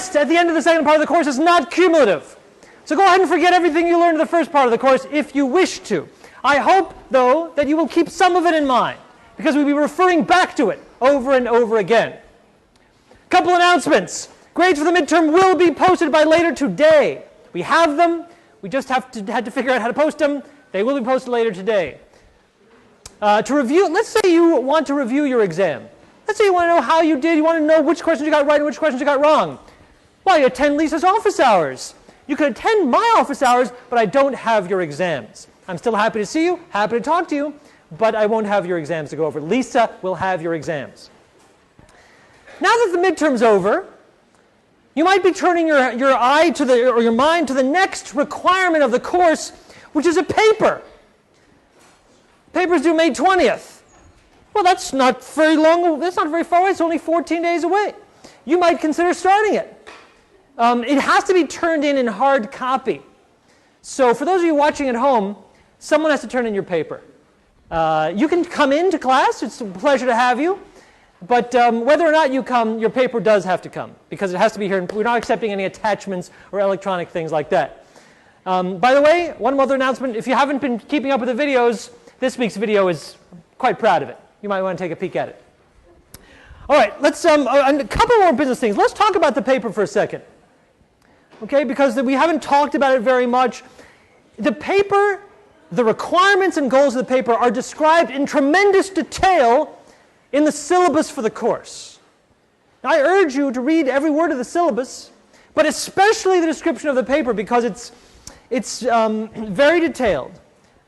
test at the end of the second part of the course is not cumulative. So go ahead and forget everything you learned in the first part of the course if you wish to. I hope, though, that you will keep some of it in mind, because we'll be referring back to it over and over again. Couple announcements. Grades for the midterm will be posted by later today. We have them. We just had to figure out how to post them. They will be posted later today. To review, let's say you want to review your exam. Let's say you want to know how you did. You want to know which questions you got right and which questions you got wrong. Well, you attend Lisa's office hours. You could attend my office hours, but I don't have your exams. I'm still happy to see you, happy to talk to you, but I won't have your exams to go over. Lisa will have your exams. Now that the midterm's over, you might be turning your eye to or your mind to the next requirement of the course, which is a paper. Paper's due May 20th. Well, that's not very long. That's not very far away. It's only 14 days away. You might consider starting it. It has to be turned in hard copy. So for those of you watching at home, someone has to turn in your paper. You can come into class. It's a pleasure to have you. But whether or not you come, your paper does have to come, because it has to be here. And we're not accepting any attachments or electronic things like that. By the way, one other announcement. If you haven't been keeping up with the videos, this week's video is quite proud of it. You might want to take a peek at it. All right, let's a couple more business things. Let's talk about the paper for a second. Okay, because we haven't talked about it very much. The paper, the requirements and goals of the paper are described in tremendous detail in the syllabus for the course. Now, I urge you to read every word of the syllabus, but especially the description of the paper, because it's very detailed.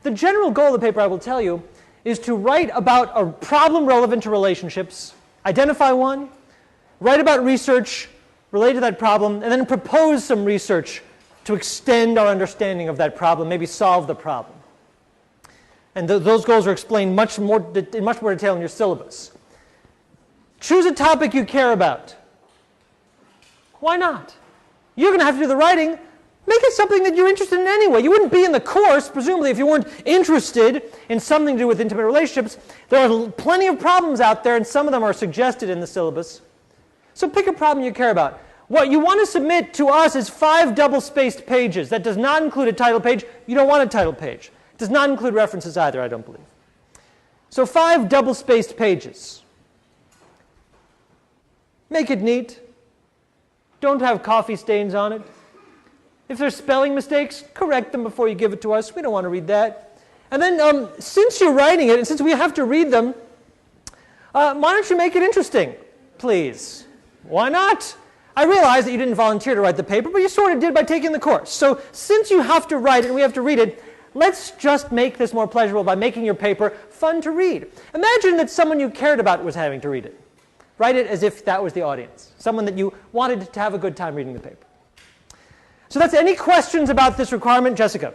The general goal of the paper, I will tell you, is to write about a problem relevant to relationships, identify one, write about research related to that problem, and then propose some research to extend our understanding of that problem, maybe solve the problem. And those goals are explained in much more detail in your syllabus. Choose a topic you care about. Why not? You're going to have to do the writing. Make it something that you're interested in anyway. You wouldn't be in the course, presumably, if you weren't interested in something to do with intimate relationships. There are plenty of problems out there, and some of them are suggested in the syllabus. So pick a problem you care about. What you want to submit to us is 5 double-spaced pages. That does not include a title page. You don't want a title page. It does not include references either, I don't believe. So 5 double-spaced pages. Make it neat. Don't have coffee stains on it. If there's spelling mistakes, correct them before you give it to us. We don't want to read that. And then since you're writing it, and since we have to read them, why don't you make it interesting, please? Why not? I realize that you didn't volunteer to write the paper, but you sort of did by taking the course. So since you have to write it and we have to read it, let's just make this more pleasurable by making your paper fun to read. Imagine that someone you cared about was having to read it. Write it as if that was the audience, someone that you wanted to have a good time reading the paper. So that's any questions about this requirement, Jessica? I know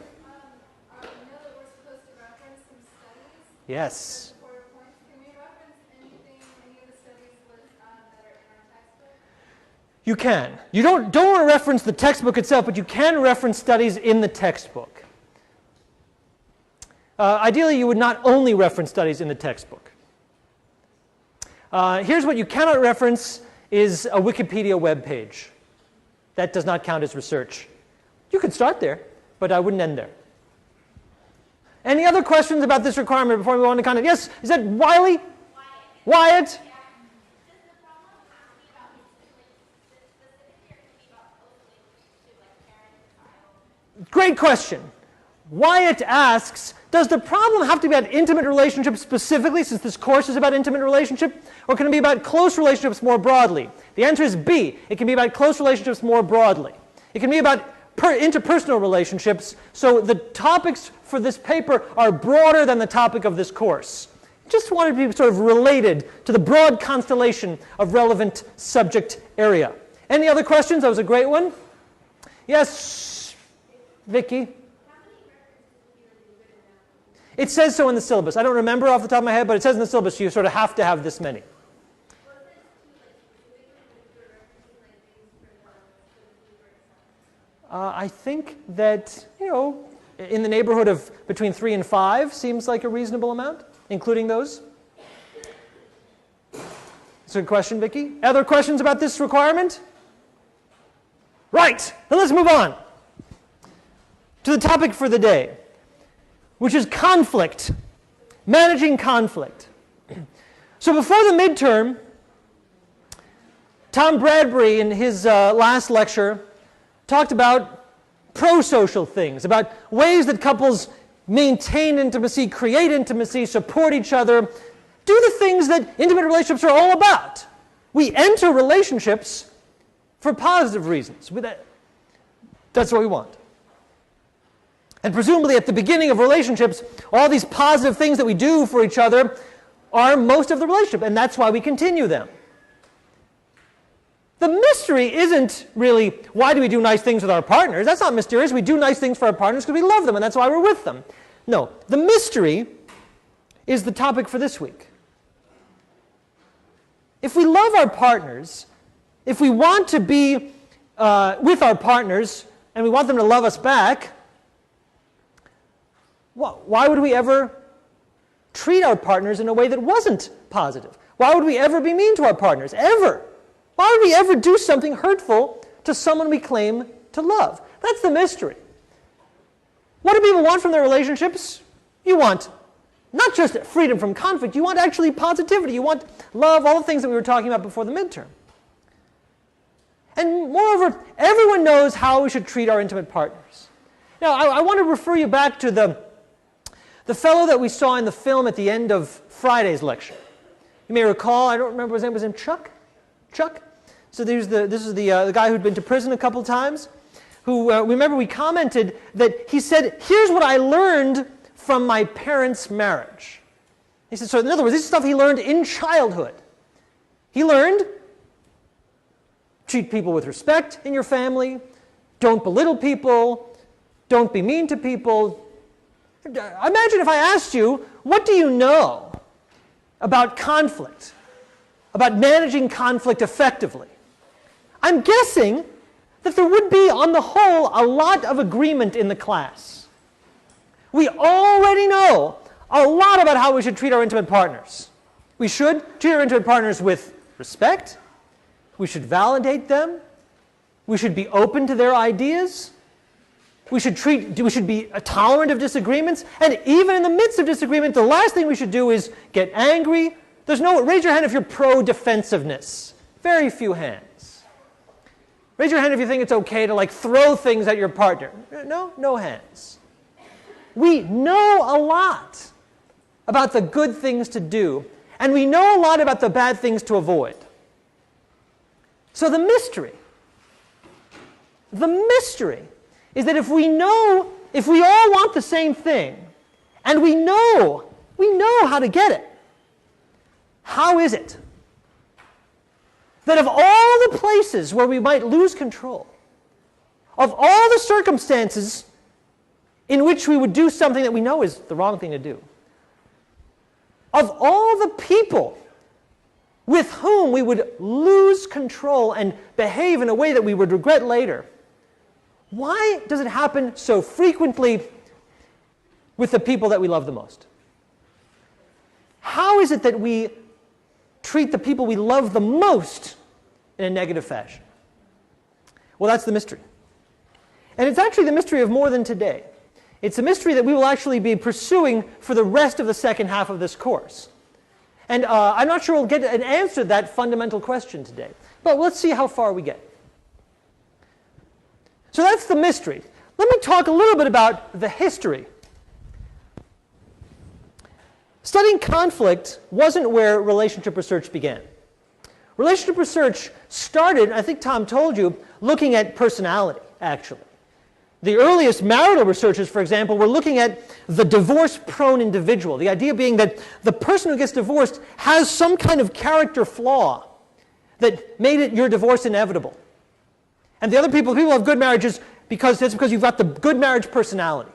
that we're supposed to reference some studies. Yes. Can we reference anything, any of the studies that are in our textbook? You can. You don't want to reference the textbook itself, but you can reference studies in the textbook. Ideally, you would not only reference studies in the textbook. Here's what you cannot reference is a Wikipedia web page. That does not count as research. You could start there, but I wouldn't end there. Any other questions about this requirement before we go on to content? Yes, is that Wiley? Wyatt? Great question. Wyatt asks, does the problem have to be about intimate relationships specifically, since this course is about intimate relationship, or can it be about close relationships more broadly? The answer is B. It can be about close relationships more broadly. It can be about interpersonal relationships, so the topics for this paper are broader than the topic of this course. Just wanted to be sort of related to the broad constellation of relevant subject area. Any other questions? That was a great one. Yes, Vicky? It says so in the syllabus. I don't remember off the top of my head, but it says in the syllabus you sort of have to have this many. I think that, in the neighborhood of between 3 and 5 seems like a reasonable amount, including those. That's a good question, Vicki. Other questions about this requirement? Right, then let's move on to the topic for the day, which is conflict, managing conflict. So before the midterm, Tom Bradbury in his last lecture talked about pro-social things, about ways that couples maintain intimacy, create intimacy, support each other, do the things that intimate relationships are all about. We enter relationships for positive reasons. That's what we want. And presumably at the beginning of relationships, all these positive things that we do for each other are most of the relationship, and that's why we continue them. The mystery isn't really, why do we do nice things with our partners? That's not mysterious. We do nice things for our partners because we love them, and that's why we're with them. No, the mystery is the topic for this week. If we love our partners, if we want to be with our partners, and we want them to love us back, why would we ever treat our partners in a way that wasn't positive? Why would we ever be mean to our partners? Ever? Why would we ever do something hurtful to someone we claim to love? That's the mystery. What do people want from their relationships? You want not just freedom from conflict, you want actually positivity. You want love, all the things that we were talking about before the midterm. And moreover, everyone knows how we should treat our intimate partners. Now, I want to refer you back to the fellow that we saw in the film at the end of Friday's lecture. You may recall, I don't remember his name, was his name Chuck? Chuck? So this is the guy who'd been to prison a couple times, who, remember we commented that he said, here's what I learned from my parents' marriage. He said, so in other words, this is stuff he learned in childhood. He learned, treat people with respect in your family, don't belittle people, don't be mean to people. Imagine if I asked you, what do you know about conflict, about managing conflict effectively? I'm guessing that there would be, on the whole, a lot of agreement in the class. We already know a lot about how we should treat our intimate partners. We should treat our intimate partners with respect. We should validate them. We should be open to their ideas. We should be tolerant of disagreements. And even in the midst of disagreement, the last thing we should do is get angry. Raise your hand if you're pro-defensiveness. Very few hands. Raise your hand if you think it's okay to throw things at your partner. No hands. We know a lot about the good things to do, and we know a lot about the bad things to avoid. So the mystery is that if we all want the same thing, and we know how to get it, how is it that of all the places where we might lose control, of all the circumstances in which we would do something that we know is the wrong thing to do, of all the people with whom we would lose control and behave in a way that we would regret later, why does it happen so frequently with the people that we love the most? How is it that we treat the people we love the most in a negative fashion? Well, that's the mystery. And it's actually the mystery of more than today. It's a mystery that we will actually be pursuing for the rest of the second half of this course. And I'm not sure we'll get an answer to that fundamental question today. But let's see how far we get. So that's the mystery. Let me talk a little bit about the history. Studying conflict wasn't where relationship research began. Relationship research started, I think Tom told you, looking at personality, actually. The earliest marital researchers, for example, were looking at the divorce-prone individual, the idea being that the person who gets divorced has some kind of character flaw that made your divorce inevitable. And the other people who have good marriages, because you've got the good marriage personality.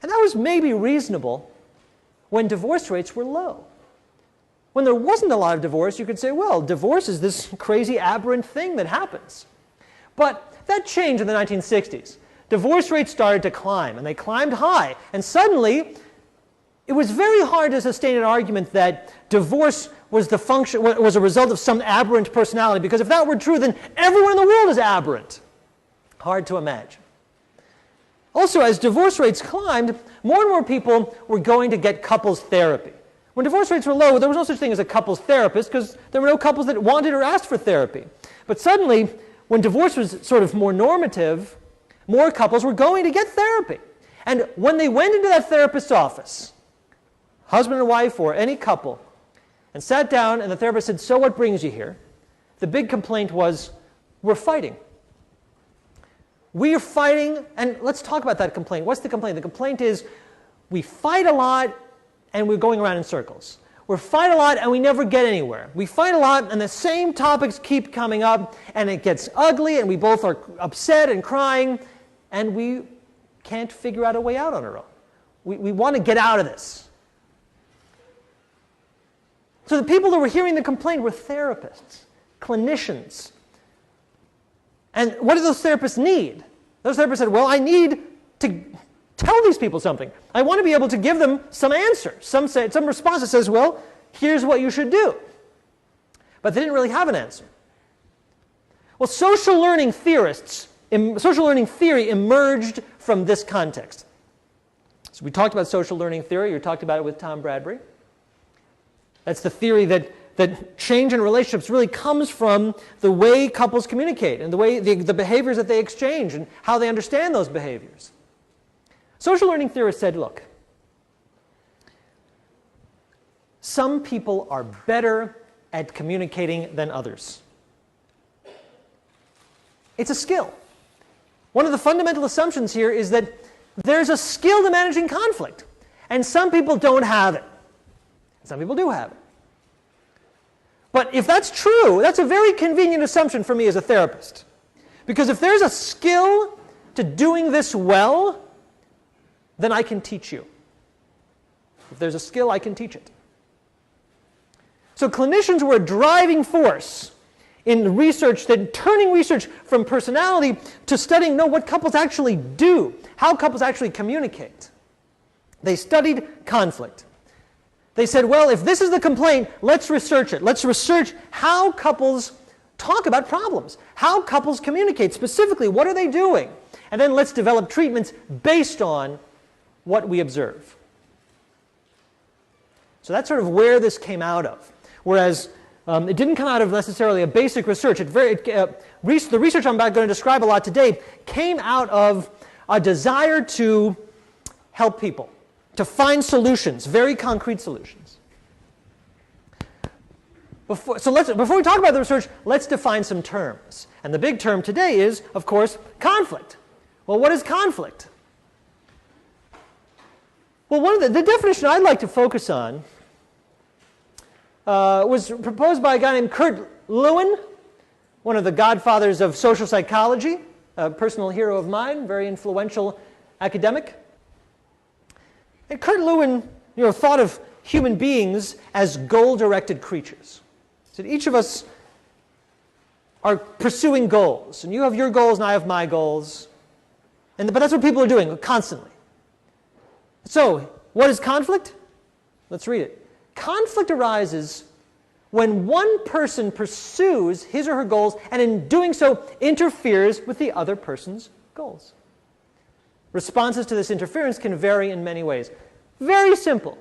And that was maybe reasonable when divorce rates were low. When there wasn't a lot of divorce, you could say, well, divorce is this crazy aberrant thing that happens. But that changed in the 1960s. Divorce rates started to climb, and they climbed high. And suddenly, it was very hard to sustain an argument that divorce was a result of some aberrant personality, because if that were true, then everyone in the world is aberrant. Hard to imagine. Also, as divorce rates climbed, more and more people were going to get couples therapy. When divorce rates were low, there was no such thing as a couples therapist, because there were no couples that wanted or asked for therapy. But suddenly, when divorce was sort of more normative, more couples were going to get therapy. And when they went into that therapist's office, husband and wife or any couple, and sat down and the therapist said, "So what brings you here?" The big complaint was, "We're fighting. We are fighting," and let's talk about that complaint. What's the complaint? The complaint is, we fight a lot and we're going around in circles. We fight a lot and we never get anywhere. We fight a lot and the same topics keep coming up and it gets ugly and we both are upset and crying and we can't figure out a way out on our own. We want to get out of this. So the people that were hearing the complaint were therapists, clinicians. And what do those therapists need? Those therapists said, well, I need to tell these people something. I want to be able to give them some answer, some response that says, well, here's what you should do. But they didn't really have an answer. Well, social learning theory emerged from this context. So we talked about social learning theory. You talked about it with Tom Bradbury. That's the theory that change in relationships really comes from the way couples communicate and the way the behaviors that they exchange and how they understand those behaviors. Social learning theorists said, look, some people are better at communicating than others. It's a skill. One of the fundamental assumptions here is that there's a skill to managing conflict, and some people don't have it. Some people do have it. But if that's true, that's a very convenient assumption for me as a therapist. Because if there's a skill to doing this well, then I can teach you. If there's a skill, I can teach it. So clinicians were a driving force in research, turning research from personality to studying what couples actually do, how couples actually communicate. They studied conflict. They said, well, if this is the complaint, let's research it. Let's research how couples talk about problems, how couples communicate. Specifically, what are they doing? And then let's develop treatments based on what we observe. So that's sort of where this came out of. Whereas it didn't come out of necessarily a basic research. The research I'm about going to describe a lot today came out of a desire to help people, to find solutions, very concrete solutions. Before we talk about the research, let's define some terms. And the big term today is, of course, conflict. Well, what is conflict? Well, one of the definition I'd like to focus on was proposed by a guy named Kurt Lewin, one of the godfathers of social psychology, a personal hero of mine, very influential academic. And Kurt Lewin, thought of human beings as goal-directed creatures. So each of us are pursuing goals, and you have your goals and I have my goals. But that's what people are doing constantly. So, what is conflict? Let's read it. Conflict arises when one person pursues his or her goals and in doing so interferes with the other person's goals. Responses to this interference can vary in many ways. Very simple.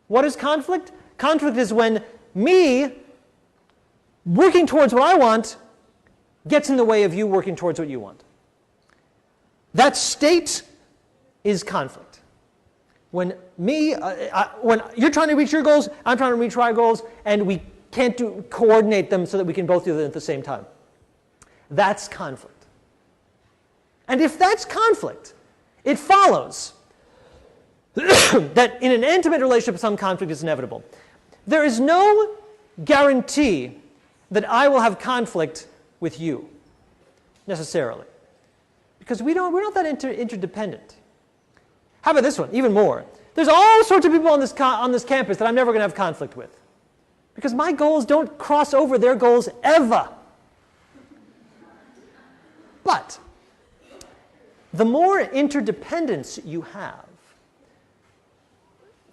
What is conflict? Conflict is when me working towards what I want gets in the way of you working towards what you want. That state is conflict. When when you're trying to reach your goals, I'm trying to reach my goals, and we can't coordinate them so that we can both do them at the same time. That's conflict. And if that's conflict, it follows that in an intimate relationship, some conflict is inevitable. There is no guarantee that I will have conflict with you, necessarily. Because we're not that interdependent. How about this one? Even more. There's all sorts of people on this campus that I'm never going to have conflict with. Because my goals don't cross over their goals ever. But the more interdependence you have,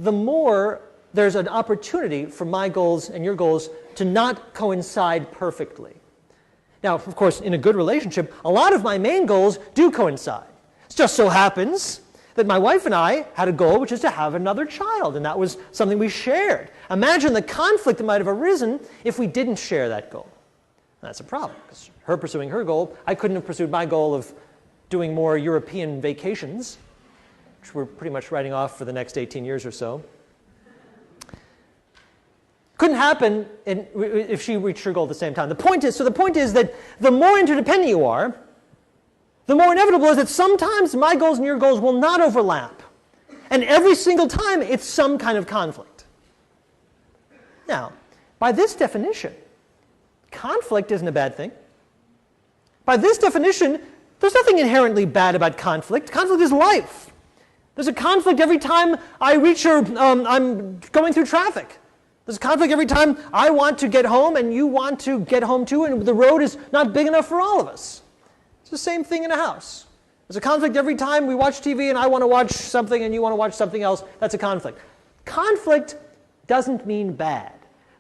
the more there's an opportunity for my goals and your goals to not coincide perfectly. Now, of course, in a good relationship, a lot of my main goals do coincide. It just so happens that my wife and I had a goal, which is to have another child, and that was something we shared. Imagine the conflict that might have arisen if we didn't share that goal. That's a problem, because her pursuing her goal, I couldn't have pursued my goal of doing more European vacations, which we're pretty much writing off for the next 18 years or so. Couldn't happen if she reached her goal at the same time. The point is that the more interdependent you are, the more inevitable is that sometimes my goals and your goals will not overlap. And every single time, it's some kind of conflict. Now, by this definition, conflict isn't a bad thing. By this definition, there's nothing inherently bad about conflict. Conflict is life. There's a conflict every time I reach or I'm going through traffic. There's a conflict every time I want to get home and you want to get home too, and the road is not big enough for all of us. It's the same thing in a house. There's a conflict every time we watch TV and I want to watch something and you want to watch something else. That's a conflict. Conflict doesn't mean bad.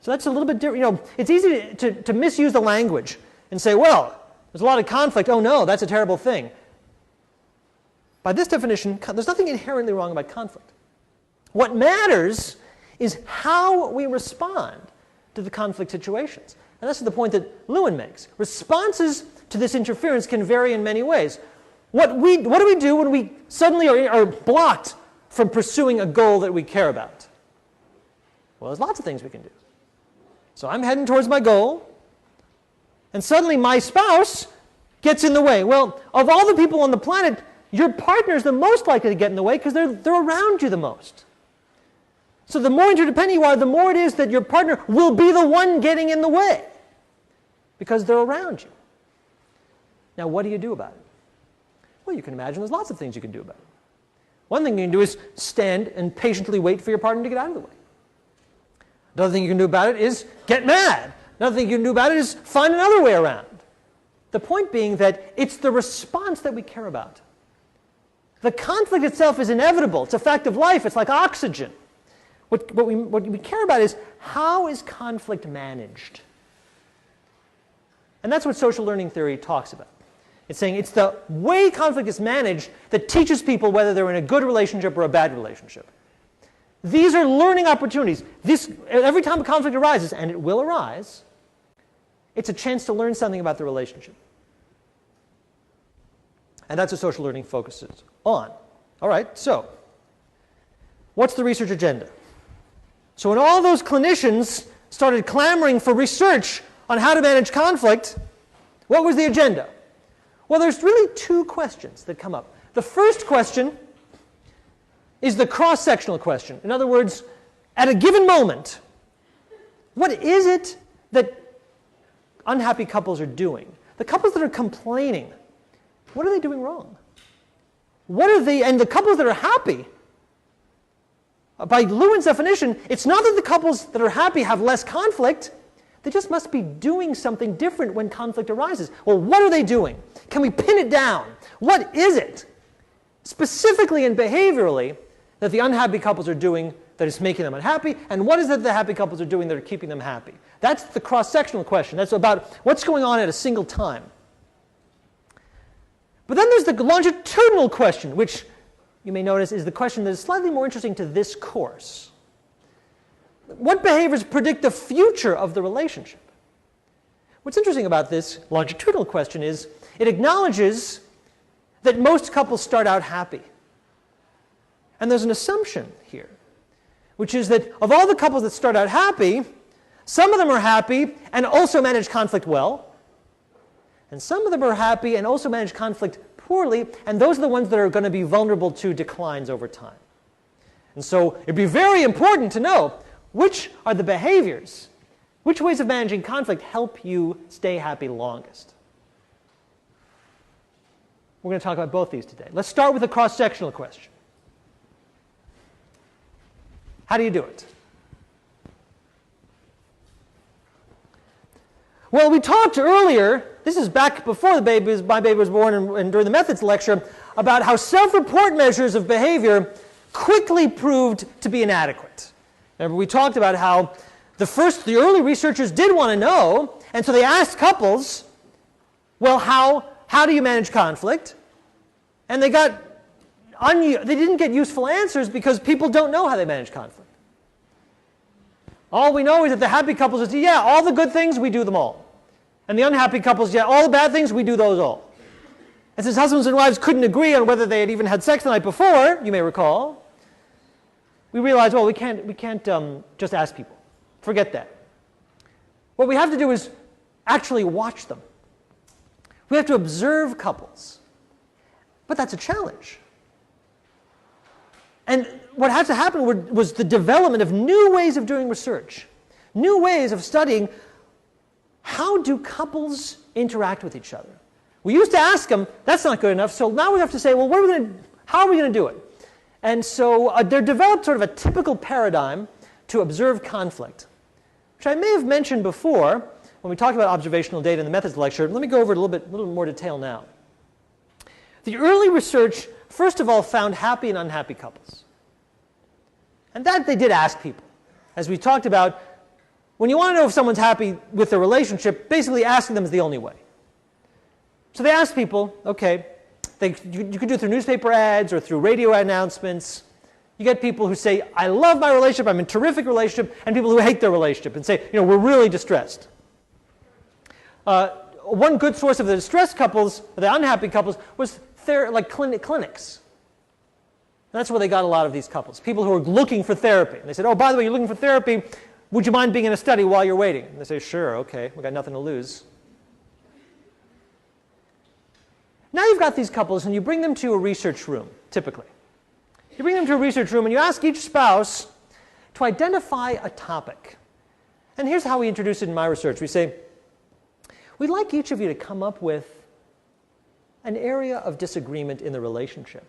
So that's a little bit different. It's easy to misuse the language and say, well, there's a lot of conflict. Oh no, that's a terrible thing. By this definition, there's nothing inherently wrong about conflict. What matters is how we respond to the conflict situations. And that's the point that Lewin makes. Responses to this interference can vary in many ways. What do we do when we suddenly are blocked from pursuing a goal that we care about? Well, there's lots of things we can do. So I'm heading towards my goal, and suddenly my spouse gets in the way. Well, of all the people on the planet, your partner is the most likely to get in the way because they're around you the most. So the more interdependent you are, the more it is that your partner will be the one getting in the way because they're around you. Now, what do you do about it? Well, you can imagine there's lots of things you can do about it. One thing you can do is stand and patiently wait for your partner to get out of the way. Another thing you can do about it is get mad. Another thing you can do about it is find another way around. The point being that it's the response that we care about. The conflict itself is inevitable. It's a fact of life. It's like oxygen. What we care about is how is conflict managed? And that's what social learning theory talks about. It's saying it's the way conflict is managed that teaches people whether they're in a good relationship or a bad relationship. These are learning opportunities. Every time a conflict arises, and it will arise, it's a chance to learn something about the relationship. And that's what social learning focuses on. All right, so what's the research agenda? So when all those clinicians started clamoring for research on how to manage conflict, what was the agenda? Well, there's really two questions that come up. The first question is the cross-sectional question. In other words, at a given moment, what is it that unhappy couples are doing? The couples that are complaining, what are they doing wrong? And the couples that are happy, by Lewin's definition, it's not that the couples that are happy have less conflict. They just must be doing something different when conflict arises. Well, what are they doing? Can we pin it down? What is it, specifically and behaviorally, that the unhappy couples are doing that is making them unhappy? And what is it the happy couples are doing that are keeping them happy? That's the cross-sectional question. That's about what's going on at a single time. But then there's the longitudinal question, which you may notice is the question that is slightly more interesting to this course. What behaviors predict the future of the relationship? What's interesting about this longitudinal question is it acknowledges that most couples start out happy. And there's an assumption here, which is that of all the couples that start out happy, some of them are happy and also manage conflict well, and some of them are happy and also manage conflict poorly, and those are the ones that are going to be vulnerable to declines over time. And so it'd be very important to know which are the behaviors, which ways of managing conflict help you stay happy longest. We're going to talk about both these today. Let's start with the cross-sectional question. How do you do it? Well, we talked earlier, this is back before my baby was born and during the methods lecture, about how self-report measures of behavior quickly proved to be inadequate. Remember, we talked about how the early researchers did want to know, and so they asked couples, well, how do you manage conflict? And they didn't get useful answers because people don't know how they manage conflict. All we know is that the happy couples say, yeah, all the good things, we do them all. And the unhappy couples, yeah, all the bad things, we do those all. And since husbands and wives couldn't agree on whether they had even had sex the night before, you may recall, we realized, well, we can't just ask people. Forget that. What we have to do is actually watch them. We have to observe couples. But that's a challenge. And what had to happen was the development of new ways of doing research, new ways of studying how do couples interact with each other. We used to ask them, that's not good enough, so now we have to say, well, how are we going to do it? And so there developed sort of a typical paradigm to observe conflict, which I may have mentioned before when we talked about observational data in the methods lecture. Let me go over it a little more detail now. The early research, first of all, found happy and unhappy couples. And that they did ask people. As we talked about, when you want to know if someone's happy with their relationship, basically asking them is the only way. So they asked people, okay, you could do it through newspaper ads or through radio announcements. You get people who say, I love my relationship, I'm in a terrific relationship, and people who hate their relationship and say, we're really distressed. One good source of the distressed couples, the unhappy couples, was clinics. And that's where they got a lot of these couples, people who were looking for therapy. And they said, oh, by the way, you're looking for therapy, would you mind being in a study while you're waiting? And they say, sure, okay, we've got nothing to lose. Now you've got these couples and you bring them to a research room, typically. You bring them to a research room and you ask each spouse to identify a topic. And here's how we introduce it in my research. We say, we'd like each of you to come up with an area of disagreement in the relationship.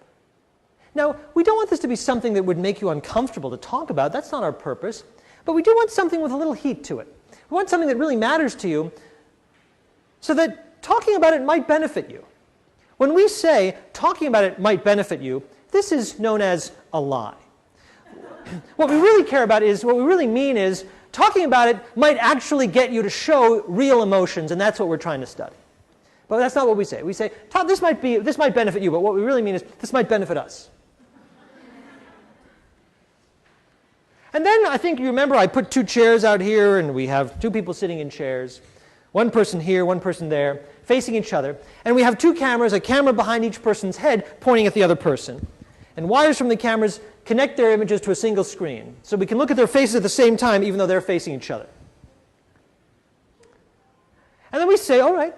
Now, we don't want this to be something that would make you uncomfortable to talk about. That's not our purpose. But we do want something with a little heat to it. We want something that really matters to you so that talking about it might benefit you. When we say talking about it might benefit you, this is known as a lie. What we really care about is, what we really mean is, talking about it might actually get you to show real emotions, and that's what we're trying to study. But that's not what we say. We say, this might benefit you, but what we really mean is, this might benefit us. And then I think you remember I put two chairs out here, and we have two people sitting in chairs. One person here, one person there, facing each other. And we have two cameras, a camera behind each person's head pointing at the other person. And wires from the cameras connect their images to a single screen. So we can look at their faces at the same time, even though they're facing each other. And then we say, all right,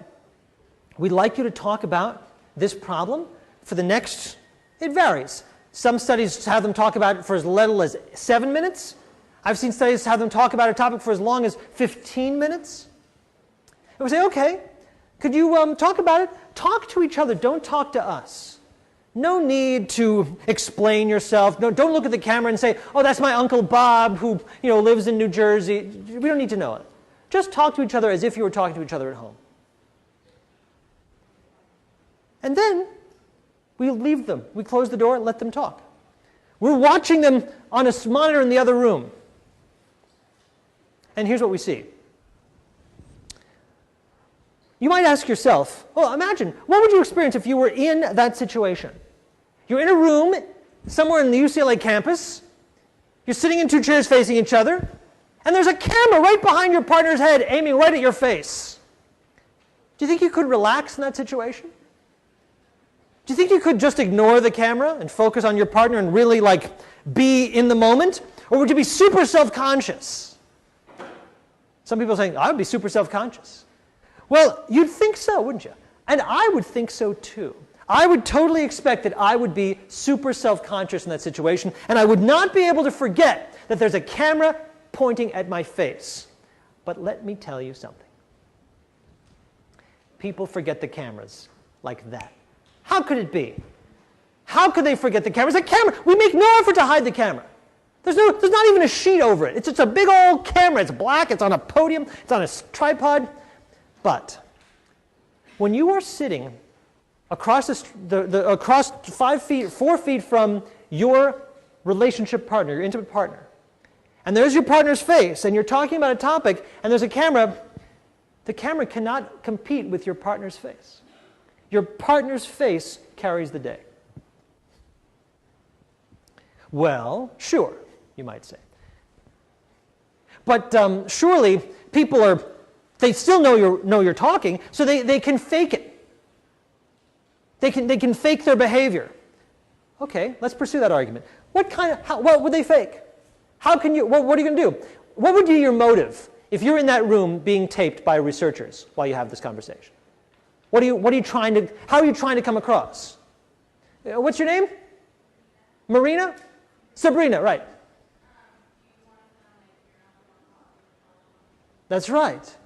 we'd like you to talk about this problem for the next, it varies. Some studies have them talk about it for as little as 7 minutes. I've seen studies have them talk about a topic for as long as 15 minutes. And we say, okay, could you talk about it? Talk to each other, don't talk to us. No need to explain yourself. No, don't look at the camera and say, oh, that's my Uncle Bob who lives in New Jersey. We don't need to know it. Just talk to each other as if you were talking to each other at home. And then we leave them. We close the door and let them talk. We're watching them on a monitor in the other room. And here's what we see. You might ask yourself, well, imagine, what would you experience if you were in that situation? You're in a room somewhere in the UCLA campus. You're sitting in two chairs facing each other. And there's a camera right behind your partner's head aiming right at your face. Do you think you could relax in that situation? Do you think you could just ignore the camera and focus on your partner and really be in the moment? Or would you be super self-conscious? Some people are saying, I would be super self-conscious. Well, you'd think so, wouldn't you? And I would think so too. I would totally expect that I would be super self-conscious in that situation, and I would not be able to forget that there's a camera pointing at my face. But let me tell you something. People forget the cameras like that. How could it be? How could they forget the cameras? The camera, we make no effort to hide the camera. There's not even a sheet over it. It's just a big old camera. It's black. It's on a podium. It's on a tripod. But when you are sitting across across 4 feet from your relationship partner, your intimate partner. And there's your partner's face, and you're talking about a topic, and there's a camera. The camera cannot compete with your partner's face. Your partner's face carries the day. Well, sure, you might say. But surely people they still know you're talking, so they can fake it. They can fake their behavior. Okay, let's pursue that argument. What would they fake? What are you going to do? What would be your motive if you're in that room being taped by researchers while you have this conversation? How are you trying to come across? What's your name? Marina? Sabrina, right. That's right.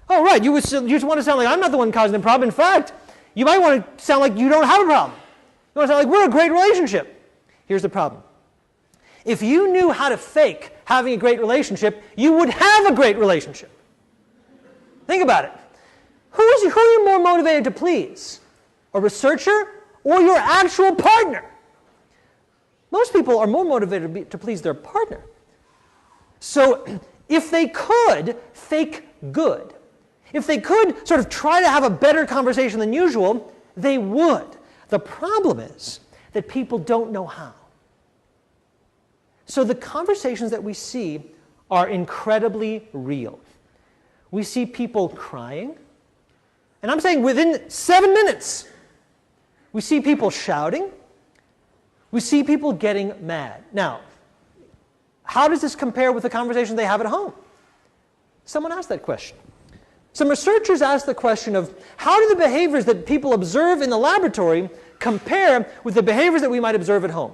Oh, right. You just want to sound like I'm not the one causing the problem. In fact, you might want to sound like you don't have a problem. You want to sound like we're a great relationship. Here's the problem. If you knew how to fake having a great relationship, you would have a great relationship. Think about it. Who are you more motivated to please? A researcher or your actual partner? Most people are more motivated to please their partner. So if they could fake good, if they could sort of try to have a better conversation than usual, they would. The problem is that people don't know how. So the conversations that we see are incredibly real. We see people crying, and I'm saying within 7 minutes. We see people shouting. We see people getting mad. Now, how does this compare with the conversations they have at home? Someone asked that question. Some researchers asked the question of how do the behaviors that people observe in the laboratory compare with the behaviors that we might observe at home?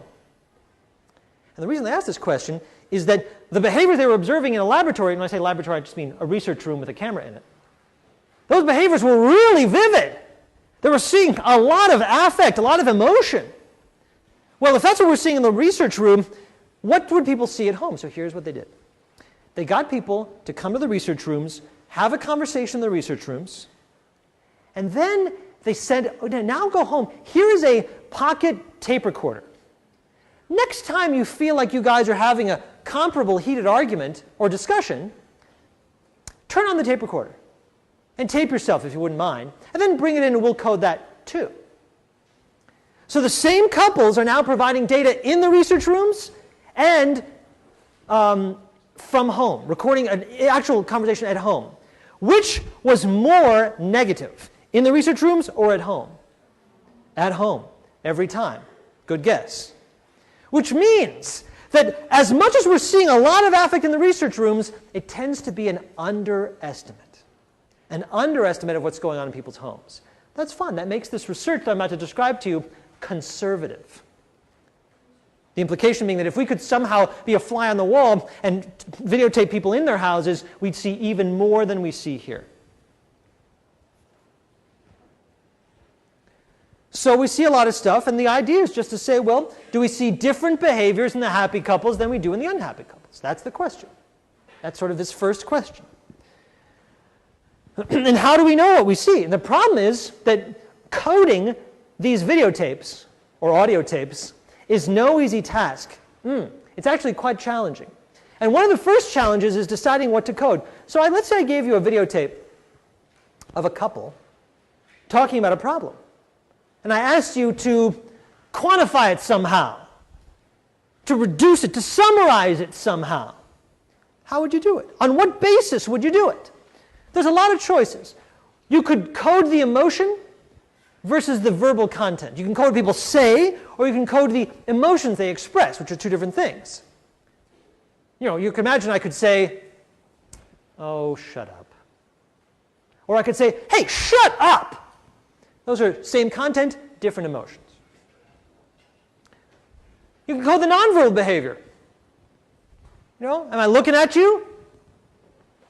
And the reason they asked this question is that the behaviors they were observing in a laboratory, and when I say laboratory, I just mean a research room with a camera in it, those behaviors were really vivid. They were seeing a lot of affect, a lot of emotion. Well, if that's what we're seeing in the research room, what would people see at home? So here's what they did. They got people to come to the research rooms, have a conversation in the research rooms, and then they said, oh, now go home. Here is a pocket tape recorder. Next time you feel like you guys are having a comparable heated argument or discussion, turn on the tape recorder and tape yourself if you wouldn't mind, and then bring it in and we'll code that too. So the same couples are now providing data in the research rooms and from home, recording an actual conversation at home. Which was more negative, in the research rooms or at home? At home, every time. Good guess. Which means that as much as we're seeing a lot of affect in the research rooms, it tends to be an underestimate. An underestimate of what's going on in people's homes. That's fun. That makes this research that I'm about to describe to you conservative. The implication being that if we could somehow be a fly on the wall and videotape people in their houses, we'd see even more than we see here. So we see a lot of stuff, and the idea is just to say, well, do we see different behaviors in the happy couples than we do in the unhappy couples? That's the question. That's sort of this first question. And how do we know what we see? And the problem is that coding these videotapes or audio tapes is no easy task. It's actually quite challenging. And one of the first challenges is deciding what to code. So let's say I gave you a videotape of a couple talking about a problem. And I asked you to quantify it somehow, to reduce it, to summarize it somehow. How would you do it? On what basis would you do it? There's a lot of choices. You could code the emotion versus the verbal content. You can code what people say, or you can code the emotions they express, which are two different things. You can imagine I could say, oh, shut up. Or I could say, hey, shut up. Those are same content, different emotions. You can code the nonverbal behavior. Am I looking at you?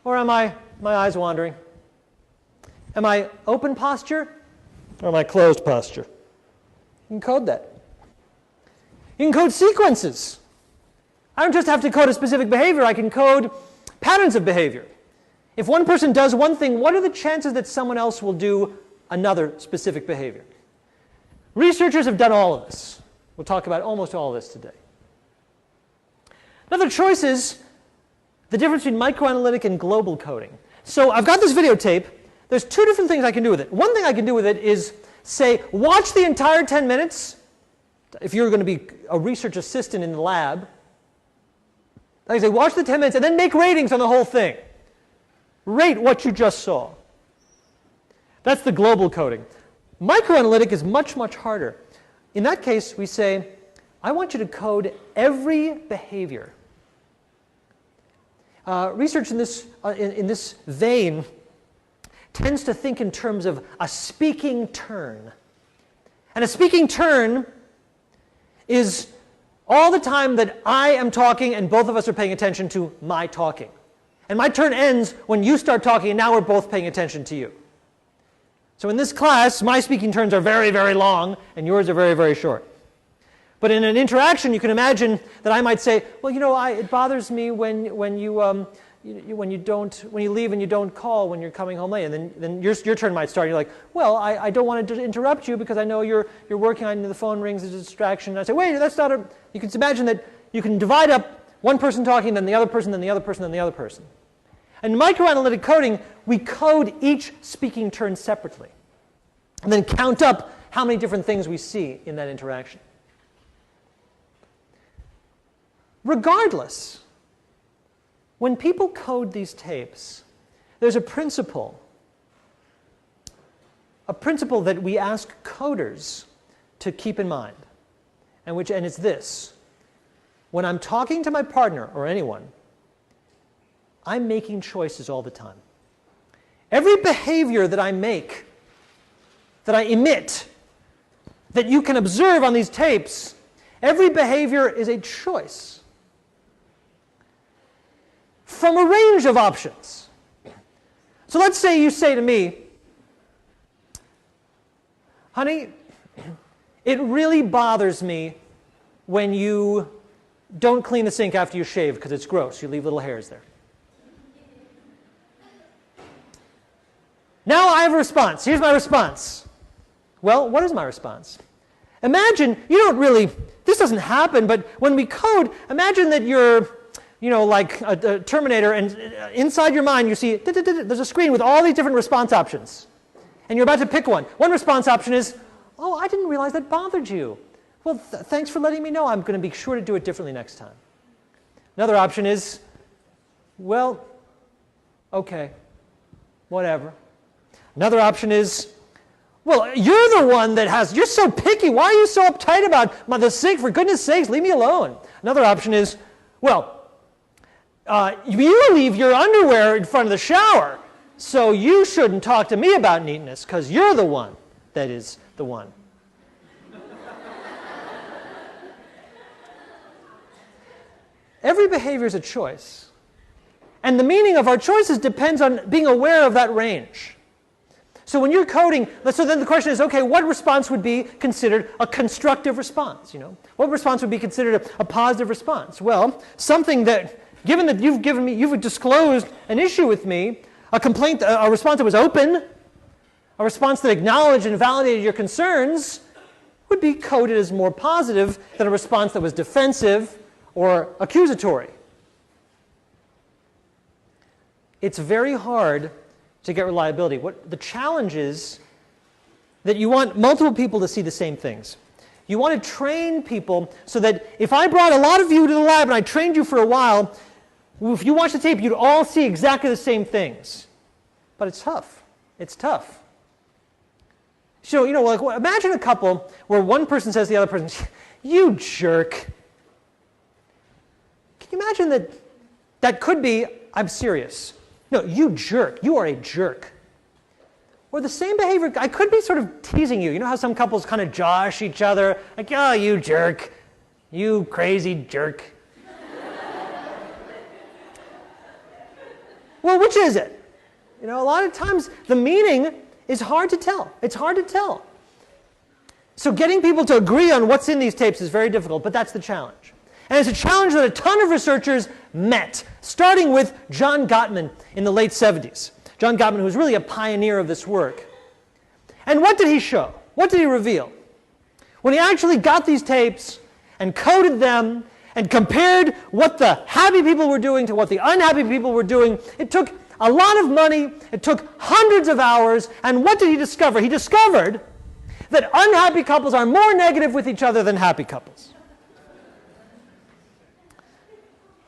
Or am my eyes wandering? Am I open posture? Or am I closed posture? You can code that. You can code sequences. I don't just have to code a specific behavior. I can code patterns of behavior. If one person does one thing, what are the chances that someone else will do another specific behavior? Researchers have done all of this. We'll talk about almost all of this today. Another choice is the difference between microanalytic and global coding. So I've got this videotape. There's two different things I can do with it. One thing I can do with it is say, watch the entire 10 minutes. If you're going to be a research assistant in the lab, I can say, watch the 10 minutes and then make ratings on the whole thing. Rate what you just saw. That's the global coding. Microanalytic is much, much harder. In that case, we say, I want you to code every behavior. Research in this vein tends to think in terms of a speaking turn. And a speaking turn is all the time that I am talking and both of us are paying attention to my talking. And my turn ends when you start talking and now we're both paying attention to you. So in this class, my speaking turns are very, very long and yours are very, very short. But in an interaction, you can imagine that I might say, well, you know, it bothers me when you leave and you don't call when you're coming home late. And then your turn might start. You're like, well, I don't want to interrupt you because I know you're working on it and the phone rings as a distraction. And I say, wait, that's not a... You can imagine that you can divide up one person talking, then the other person, then the other person, then the other person. In microanalytic coding, we code each speaking turn separately and then count up how many different things we see in that interaction. Regardless, when people code these tapes, there's a principle that we ask coders to keep in mind, and it's this. When I'm talking to my partner or anyone, I'm making choices all the time. Every behavior that I make, that I emit, that you can observe on these tapes, every behavior is a choice from a range of options. So let's say you say to me, honey, it really bothers me when you don't clean the sink after you shave because it's gross. You leave little hairs there. Now I have a response. Here's my response. Well, what is my response? Imagine, you don't really, this doesn't happen, but when we code, imagine that you're, like a Terminator, and inside your mind you see, there's a screen with all these different response options. And you're about to pick one. One response option is, oh, I didn't realize that bothered you. Well, thanks for letting me know. I'm going to be sure to do it differently next time. Another option is, well, okay, whatever. Another option is, well, you're the one you're so picky. Why are you so uptight about the sink? For goodness sakes, leave me alone. Another option is, well, you leave your underwear in front of the shower, so you shouldn't talk to me about neatness because you're the one that is the one. Every behavior is a choice. And the meaning of our choices depends on being aware of that range. So when you're coding, so then the question is, okay, what response would be considered a constructive response? What response would be considered a positive response? Well, something that, given that you've disclosed an issue with me, a complaint, a response that was open, a response that acknowledged and validated your concerns, would be coded as more positive than a response that was defensive or accusatory. It's very hard to get reliability. The challenge is that you want multiple people to see the same things. You want to train people so that if I brought a lot of you to the lab and I trained you for a while, if you watch the tape, you'd all see exactly the same things. But it's tough. It's tough. So, like, imagine a couple where one person says to the other person, you jerk. Can you imagine that could be, I'm serious. No, you jerk. You are a jerk. Or the same behavior, I could be sort of teasing you. You know how some couples kind of josh each other? Like, oh, you jerk. You crazy jerk. Well, which is it? A lot of times the meaning is hard to tell. It's hard to tell. So getting people to agree on what's in these tapes is very difficult, but that's the challenge. And it's a challenge that a ton of researchers met, starting with John Gottman in the late 70s. John Gottman, who was really a pioneer of this work. And what did he show? What did he reveal? When he actually got these tapes and coded them and compared what the happy people were doing to what the unhappy people were doing. It took a lot of money. It took hundreds of hours. And what did he discover? He discovered that unhappy couples are more negative with each other than happy couples.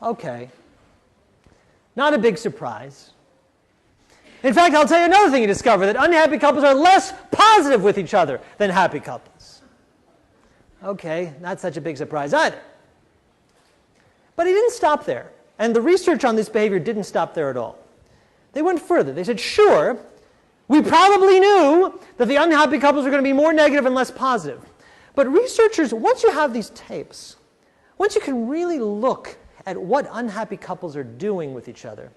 Okay. Not a big surprise. In fact, I'll tell you another thing he discovered, that unhappy couples are less positive with each other than happy couples. Okay, not such a big surprise either. But he didn't stop there. And the research on this behavior didn't stop there at all. They went further. They said, sure, we probably knew that the unhappy couples are going to be more negative and less positive. But researchers, once you have these tapes, once you can really look at what unhappy couples are doing with each other,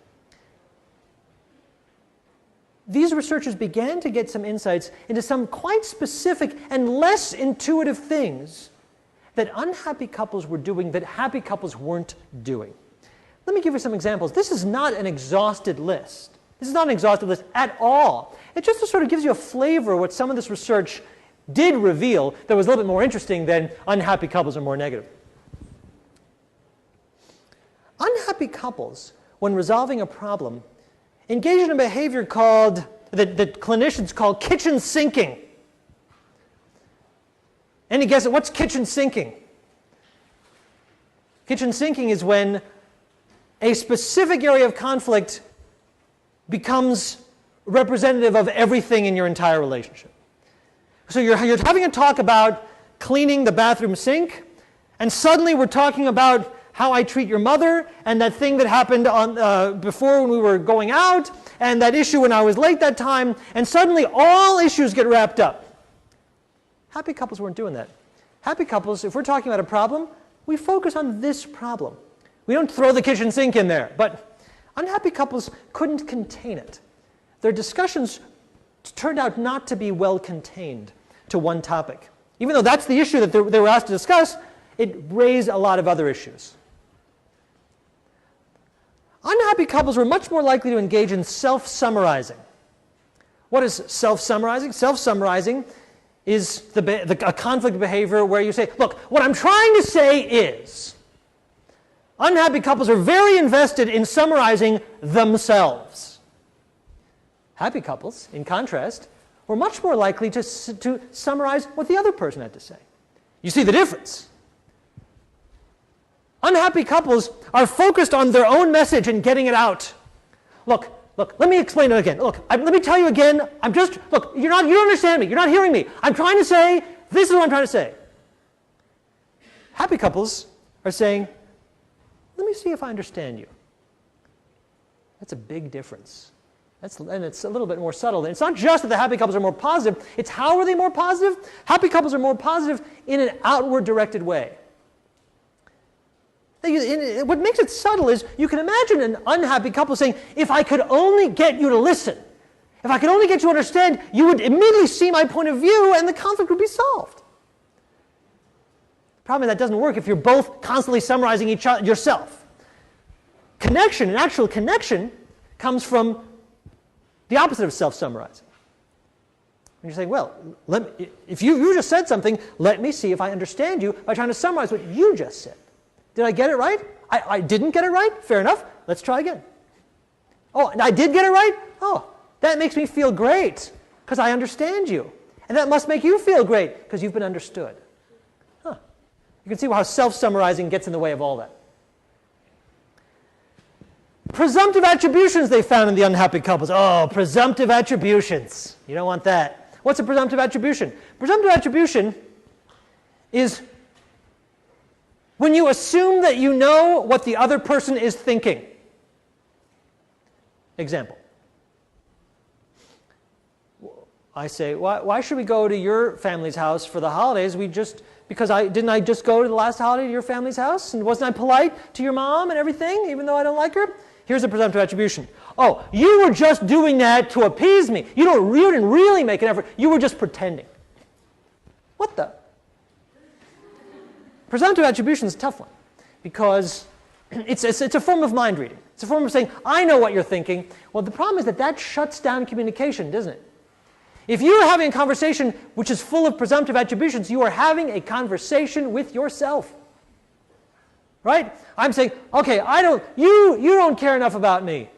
these researchers began to get some insights into some quite specific and less intuitive things that unhappy couples were doing that happy couples weren't doing. Let me give you some examples. This is not an exhausted list. This is not an exhaustive list at all. It just sort of gives you a flavor of what some of this research did reveal that was a little bit more interesting than unhappy couples are more negative. Unhappy couples, when resolving a problem, engage in a behavior called, that clinicians call kitchen sinking. Any guess at what's kitchen sinking? Kitchen sinking is when a specific area of conflict becomes representative of everything in your entire relationship. So you're having a talk about cleaning the bathroom sink, and suddenly we're talking about how I treat your mother, and that thing that happened before when we were going out, and that issue when I was late that time, and suddenly all issues get wrapped up. Happy couples weren't doing that. Happy couples, if we're talking about a problem, we focus on this problem. We don't throw the kitchen sink in there. But unhappy couples couldn't contain it. Their discussions turned out not to be well contained to one topic. Even though that's the issue that they were asked to discuss, it raised a lot of other issues. Unhappy couples were much more likely to engage in self-summarizing. What is self-summarizing? Self-summarizing is a conflict behavior where you say, look, what I'm trying to say is, unhappy couples are very invested in summarizing themselves. Happy couples, in contrast, were much more likely to summarize what the other person had to say. You see the difference. Unhappy couples are focused on their own message and getting it out. Look, let me explain it again. Look, let me tell you again. Look, you don't understand me. You're not hearing me. I'm trying to say, this is what I'm trying to say. Happy couples are saying, let me see if I understand you. That's a big difference. And it's a little bit more subtle. And it's not just that the happy couples are more positive. It's how are they more positive? Happy couples are more positive in an outward directed way. What makes it subtle is you can imagine an unhappy couple saying, if I could only get you to listen, if I could only get you to understand, you would immediately see my point of view and the conflict would be solved. The problem is that doesn't work if you're both constantly summarizing yourself. Connection, an actual connection, comes from the opposite of self-summarizing. And you're saying, well, if you just said something, let me see if I understand you by trying to summarize what you just said. Did I get it right? I didn't get it right? Fair enough. Let's try again. Oh, and I did get it right? Oh, that makes me feel great because I understand you. And that must make you feel great because you've been understood. Huh. You can see how self-summarizing gets in the way of all that. Presumptive attributions they found in the unhappy couples. Oh, presumptive attributions. You don't want that. What's a presumptive attribution? Presumptive attribution is when you assume that you know what the other person is thinking. Example. I say, why should we go to your family's house for the holidays? Didn't I just go to the last holiday to your family's house? And wasn't I polite to your mom and everything, even though I don't like her? Here's a presumptive attribution. Oh, you were just doing that to appease me. You didn't really make an effort. You were just pretending. What the? Presumptive attribution is a tough one because it's a form of mind reading. It's a form of saying, I know what you're thinking. Well, the problem is that shuts down communication, doesn't it? If you're having a conversation which is full of presumptive attributions, you are having a conversation with yourself. right? I'm saying, okay, you don't care enough about me.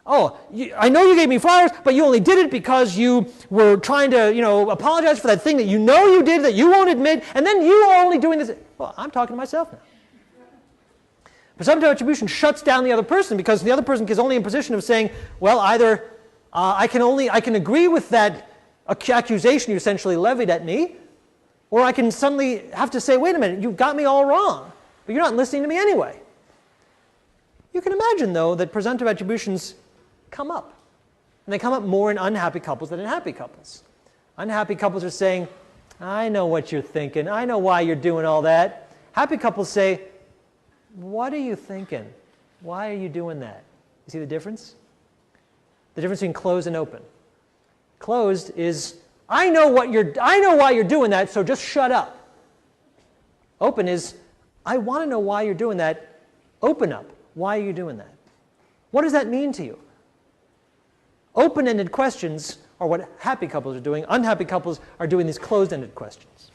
Oh, I know you gave me flowers, but you only did it because you were trying to, apologize for that thing that you know you did that you won't admit, and then you are only doing this. Well, I'm talking to myself now. Presumptive attribution shuts down the other person because the other person is only in position of saying, well, either I can agree with that accusation you essentially levied at me, or I can suddenly have to say, wait a minute, you've got me all wrong, but you're not listening to me anyway. You can imagine, though, that presumptive attributions come up. And they come up more in unhappy couples than in happy couples. Unhappy couples are saying, I know what you're thinking. I know why you're doing all that. Happy couples say, what are you thinking? Why are you doing that? You see the difference? The difference between closed and open. Closed is, I know why you're doing that, so just shut up. Open is, I want to know why you're doing that. Open up. Why are you doing that? What does that mean to you? Open-ended questions are what happy couples are doing. Unhappy couples are doing these closed-ended questions.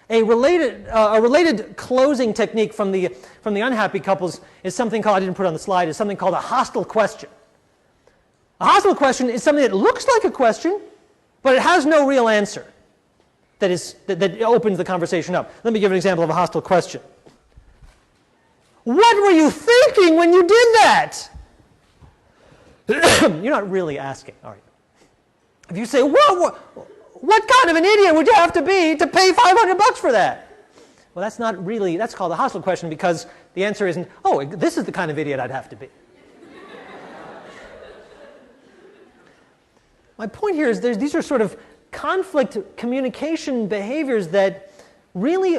A related closing technique from the unhappy couples is something called, I didn't put it on the slide, is something called a hostile question. A hostile question is something that looks like a question, but it has no real answer that opens the conversation up. Let me give an example of a hostile question. What were you thinking when you did that? You're not really asking, are you? If you say, well, what kind of an idiot would you have to be to pay $500 for that? Well, that's not really, that's called a hostile question because the answer isn't, oh, this is the kind of idiot I'd have to be. My point here is these are sort of conflict communication behaviors that really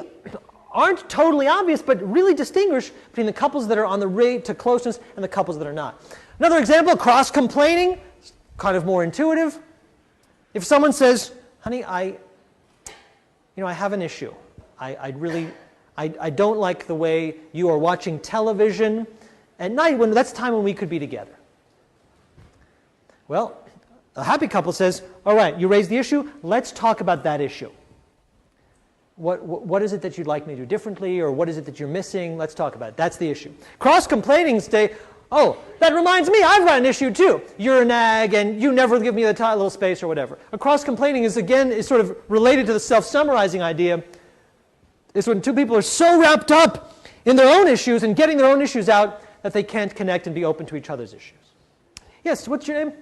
aren't totally obvious, but really distinguish between the couples that are on the way to closeness and the couples that are not. Another example, cross-complaining, kind of more intuitive. If someone says, honey, I have an issue. I don't like the way you are watching television at night when that's time when we could be together. Well, a happy couple says, all right, you raised the issue, let's talk about that issue. What is it that you'd like me to do differently, or what is it that you're missing? Let's talk about it. That's the issue. Cross-complaining say, oh, that reminds me, I've got an issue too. You're a nag, and you never give me the little space or whatever. A cross-complaining is sort of related to the self-summarizing idea. It's when two people are so wrapped up in their own issues and getting their own issues out that they can't connect and be open to each other's issues. Yes, what's your name?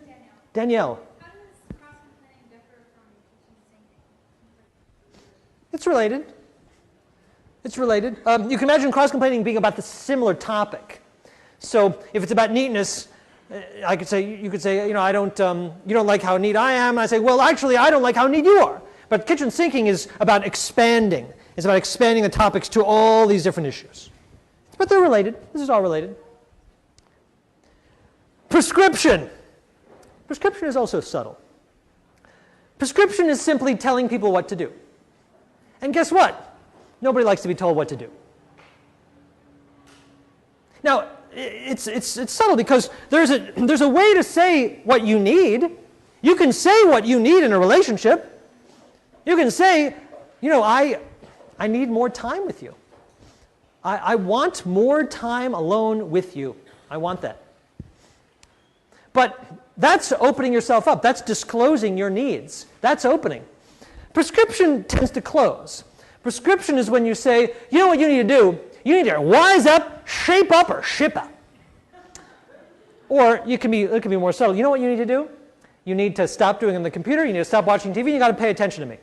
Danielle. How does cross-complaining differ from kitchen sinking? It's related. It's related. You can imagine cross-complaining being about the similar topic. So if it's about neatness, you could say, you don't like how neat I am. And I say, well, actually, I don't like how neat you are. But kitchen sinking is about expanding. It's about expanding the topics to all these different issues. But they're related. This is all related. Prescription. Prescription is also subtle. Prescription is simply telling people what to do. And guess what? Nobody likes to be told what to do. Now, it's subtle because there's a way to say what you need. You can say what you need in a relationship. You can say, I need more time with you. I want more time alone with you. I want that. But that's opening yourself up. That's disclosing your needs. That's opening. Prescription tends to close. Prescription is when you say, you know what you need to do? You need to wise up, shape up, or ship up. Or it can be more subtle. You know what you need to do? You need to stop doing it on the computer. You need to stop watching TV. You got to pay attention to me.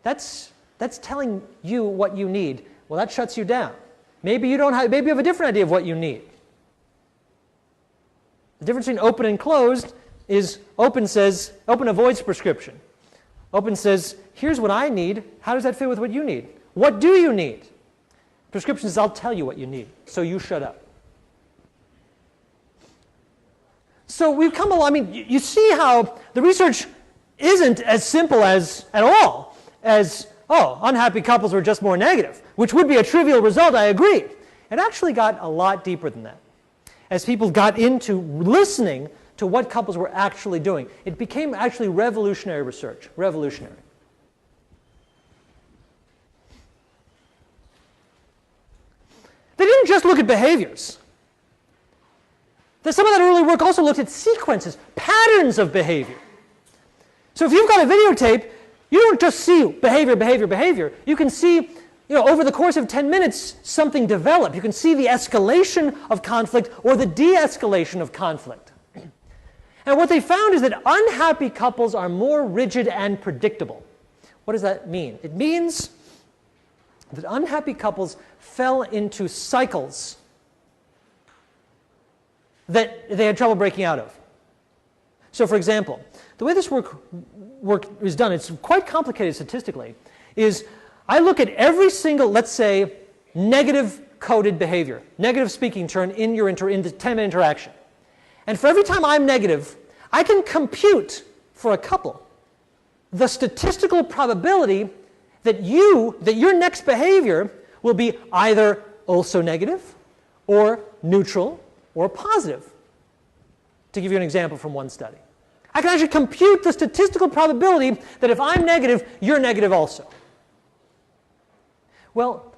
That's telling you what you need. Well, that shuts you down. Maybe you have a different idea of what you need. The difference between open and closed is open avoids prescription. Open says, here's what I need. How does that fit with what you need? What do you need? Prescription says, I'll tell you what you need, so you shut up. So we've come along. You see how the research isn't as simple at all as, unhappy couples were just more negative, which would be a trivial result, I agree. It actually got a lot deeper than that. As people got into listening to what couples were actually doing, it became actually revolutionary research. Revolutionary. just look at behaviors. Some of that early work also looked at sequences, patterns of behavior. So if you've got a videotape, you don't just see behavior, behavior, behavior. You can see, over the course of 10 minutes, something develop. You can see the escalation of conflict or the de-escalation of conflict. And what they found is that unhappy couples are more rigid and predictable. What does that mean? It means that unhappy couples fell into cycles that they had trouble breaking out of. So for example, the way this work is done, it's quite complicated statistically, is I look at every single, let's say, negative coded behavior, negative speaking turn in your 10-minute interaction. And for every time I'm negative, I can compute for a couple the statistical probability that your next behavior will be either also negative or neutral or positive. To give you an example from one study. I can actually compute the statistical probability that if I'm negative, you're negative also. Well,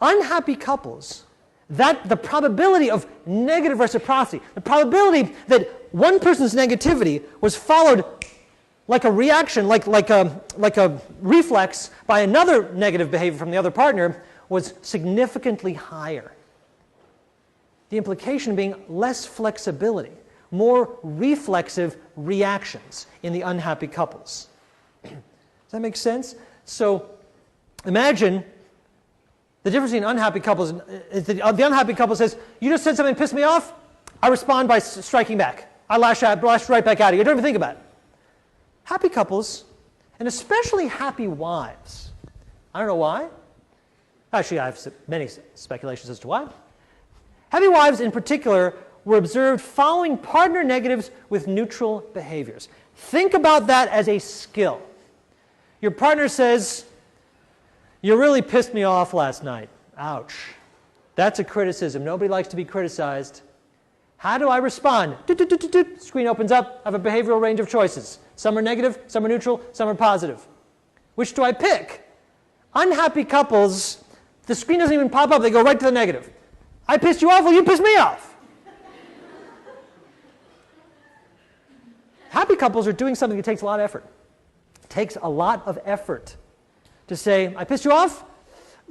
unhappy couples, the probability of negative reciprocity, the probability that one person's negativity was followed like a reaction, like a reflex by another negative behavior from the other partner was significantly higher. The implication being less flexibility, more reflexive reactions in the unhappy couples. Does that make sense? So imagine the difference between unhappy couples. The unhappy couple says, you just said something that pissed me off. I respond by striking back. I lash right back at you. I don't even think about it. Happy couples, and especially happy wives. I don't know why. Actually, I have many speculations as to why. Happy wives in particular were observed following partner negatives with neutral behaviors. Think about that as a skill. Your partner says, you really pissed me off last night. Ouch. That's a criticism. Nobody likes to be criticized. How do I respond? Screen opens up. I have a behavioral range of choices. Some are negative, some are neutral, some are positive. Which do I pick? Unhappy couples, the screen doesn't even pop up. They go right to the negative. I pissed you off, well, you pissed me off. Happy couples are doing something that takes a lot of effort. It takes a lot of effort to say, I pissed you off?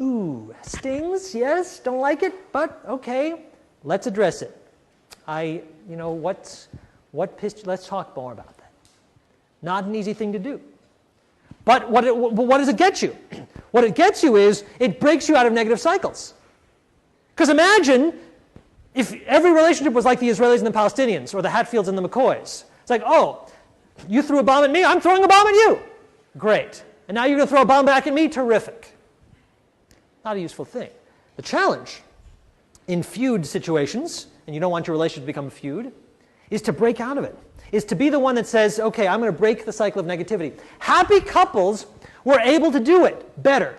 Ooh, stings, yes, don't like it, but okay, let's address it. What pissed you? Let's talk more about that. Not an easy thing to do. But what does it get you? What it gets you is, it breaks you out of negative cycles. Because imagine if every relationship was like the Israelis and the Palestinians, or the Hatfields and the McCoys. It's like, oh, you threw a bomb at me, I'm throwing a bomb at you. Great. And now you're going to throw a bomb back at me? Terrific. Not a useful thing. The challenge in feud situations, and you don't want your relationship to become a feud, is to break out of it. Is to be the one that says, okay, I'm going to break the cycle of negativity. Happy couples were able to do it better.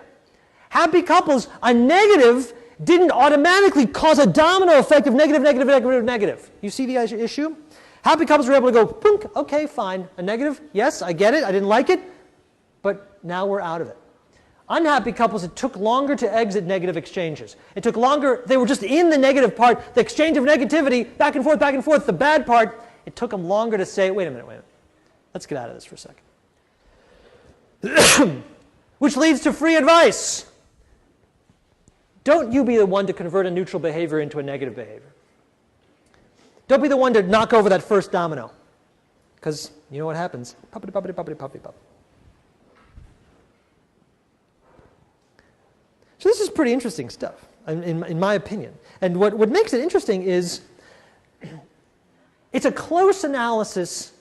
Happy couples, a negative didn't automatically cause a domino effect of negative, negative, negative, negative. You see the issue? Happy couples were able to go, punk, okay, fine. A negative, yes, I get it, I didn't like it, but now we're out of it. Unhappy couples, it took longer to exit negative exchanges. It took longer, they were just in the negative part, the exchange of negativity, back and forth, the bad part. It took them longer to say, wait a minute. Let's get out of this for a second. Which leads to free advice. Don't you be the one to convert a neutral behavior into a negative behavior. Don't be the one to knock over that first domino. Because you know what happens. Puppity, puppity, puppity, puppity, puppity. So this is pretty interesting stuff, in my opinion. And what makes it interesting is it's a close analysis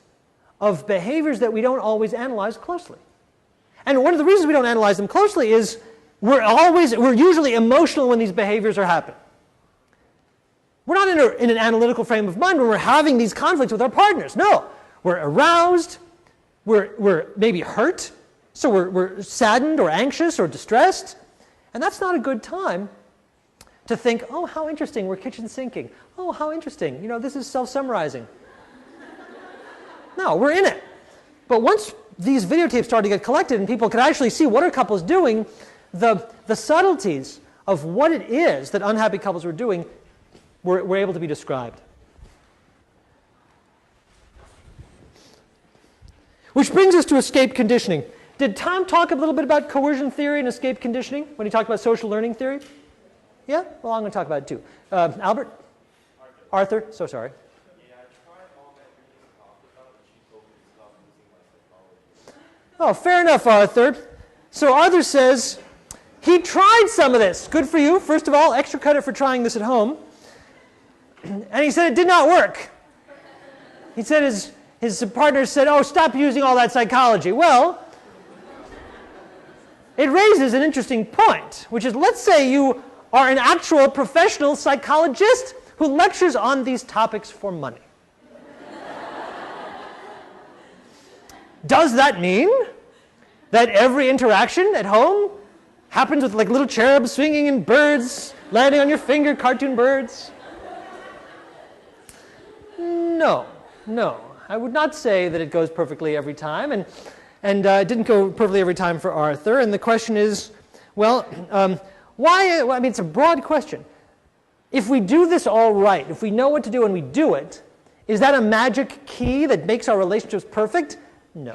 of behaviors that we don't always analyze closely. And one of the reasons we don't analyze them closely is we're usually emotional when these behaviors are happening. We're not in an analytical frame of mind when we're having these conflicts with our partners. No, we're aroused, we're maybe hurt, so we're saddened or anxious or distressed. And that's not a good time to think, oh, how interesting, we're kitchen sinking. Oh, how interesting, this is self-summarizing. No, we're in it. But once these videotapes started to get collected and people could actually see what are couples doing, the subtleties of what it is that unhappy couples were doing were able to be described. Which brings us to escape conditioning. Did Tom talk a little bit about coercion theory and escape conditioning when he talked about social learning theory? Yeah? Well, I'm going to talk about it too. Albert? Arthur? So sorry. Yeah, I tried all that reading talked about, and she told me to stop using my psychology. Oh, fair enough, Arthur. So Arthur says he tried some of this. Good for you. First of all, extra credit for trying this at home. And he said it did not work. He said his partner said, oh, stop using all that psychology. Well, it raises an interesting point, which is, let's say you are an actual professional psychologist who lectures on these topics for money. Does that mean that every interaction at home happens with like little cherubs swinging and birds landing on your finger, cartoon birds? No. I would not say that it goes perfectly every time, and it didn't go perfectly every time for Arthur. And the question is, well, why? Well, I mean, it's a broad question. If we do this all right, if we know what to do and we do it, is that a magic key that makes our relationships perfect? No.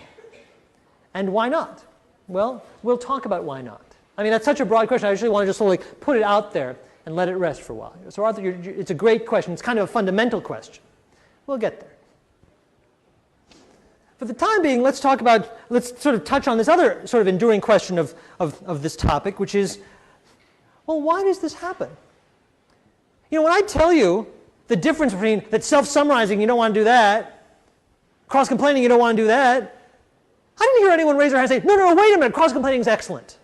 And why not? Well, we'll talk about why not. I mean, that's such a broad question. I actually want to just sort of like put it out there and let it rest for a while. So Arthur, it's a great question. It's kind of a fundamental question. We'll get there. For the time being, let's sort of touch on this other sort of enduring question of this topic, which is, well, why does this happen? You know, when I tell you the difference between that self-summarizing, you don't want to do that, cross-complaining, you don't want to do that, I didn't hear anyone raise their hand and say, no, wait a minute, cross-complaining is excellent.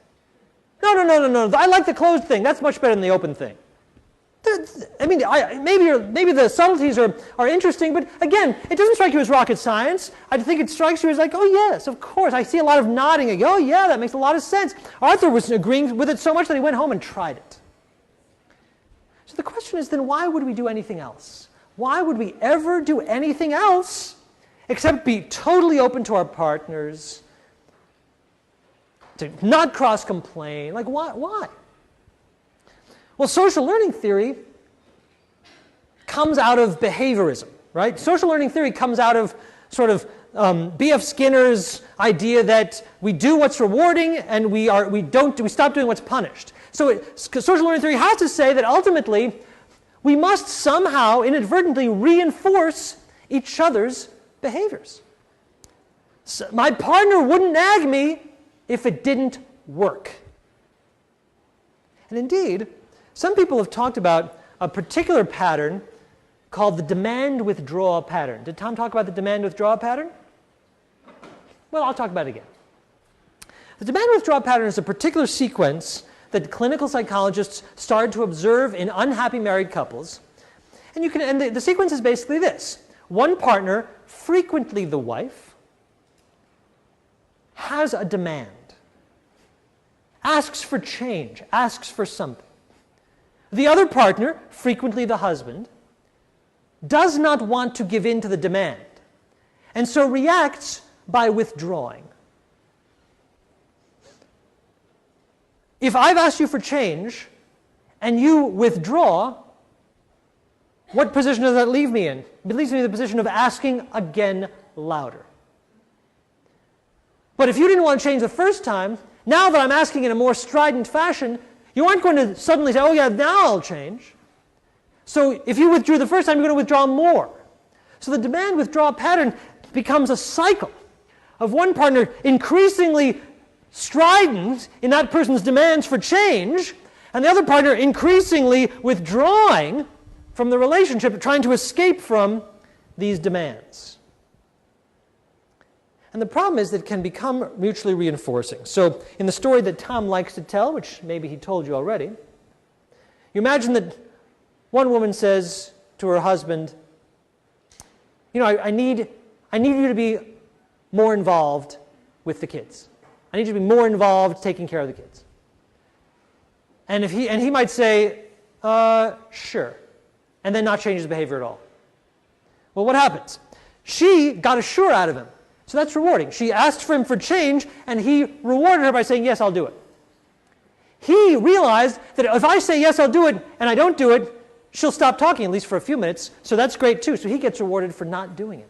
No, I like the closed thing. That's much better than the open thing. I mean, maybe the subtleties are interesting, but again, it doesn't strike you as rocket science. I think it strikes you as like, oh yes, of course. I see a lot of nodding. Oh yeah, that makes a lot of sense. Arthur was agreeing with it so much that he went home and tried it. So the question is then, why would we do anything else? Why would we ever do anything else except be totally open to our partners, to not cross-complain? Like, why? Well, social learning theory comes out of behaviorism, right? Social learning theory comes out of sort of B.F. Skinner's idea that we do what's rewarding and we stop doing what's punished. So social learning theory has to say that ultimately we must somehow inadvertently reinforce each other's behaviors. So my partner wouldn't nag me if it didn't work. And indeed, some people have talked about a particular pattern called the demand-withdrawal pattern. Did Tom talk about the demand-withdrawal pattern? Well, I'll talk about it again. The demand-withdrawal pattern is a particular sequence that clinical psychologists started to observe in unhappy married couples. And the sequence is basically this. One partner, frequently the wife, has a demand, asks for change, asks for something. The other partner, frequently the husband, does not want to give in to the demand, and so reacts by withdrawing. If I've asked you for change, and you withdraw, what position does that leave me in? It leaves me in the position of asking again louder. But if you didn't want to change the first time, now that I'm asking in a more strident fashion, you aren't going to suddenly say, oh yeah, now I'll change. So if you withdrew the first time, you're going to withdraw more. So the demand-withdrawal pattern becomes a cycle of one partner increasingly strident in that person's demands for change, and the other partner increasingly withdrawing from the relationship, trying to escape from these demands. And the problem is that it can become mutually reinforcing. So in the story that Tom likes to tell, which maybe he told you already, you imagine that one woman says to her husband, you know, I need you to be more involved with the kids. I need you to be more involved taking care of the kids. And he might say, sure, and then not change his behavior at all. Well, what happens? She got a sure out of him. So that's rewarding. She asked for him for change, and he rewarded her by saying, yes, I'll do it. He realized that if I say yes, I'll do it, and I don't do it, she'll stop talking, at least for a few minutes, so that's great too. So he gets rewarded for not doing it.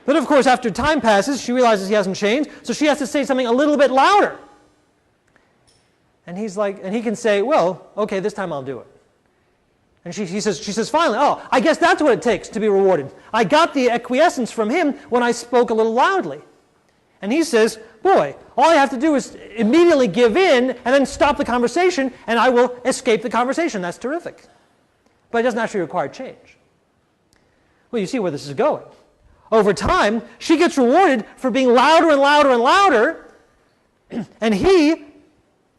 But of course, after time passes, she realizes he hasn't changed, so she has to say something a little bit louder. And he's like, and he can say, well, okay, this time I'll do it. And she says, finally, oh, I guess that's what it takes to be rewarded. I got the acquiescence from him when I spoke a little loudly. And he says, boy, all I have to do is immediately give in and then stop the conversation, and I will escape the conversation. That's terrific. But it doesn't actually require change. Well, you see where this is going. Over time, she gets rewarded for being louder and louder and louder, and he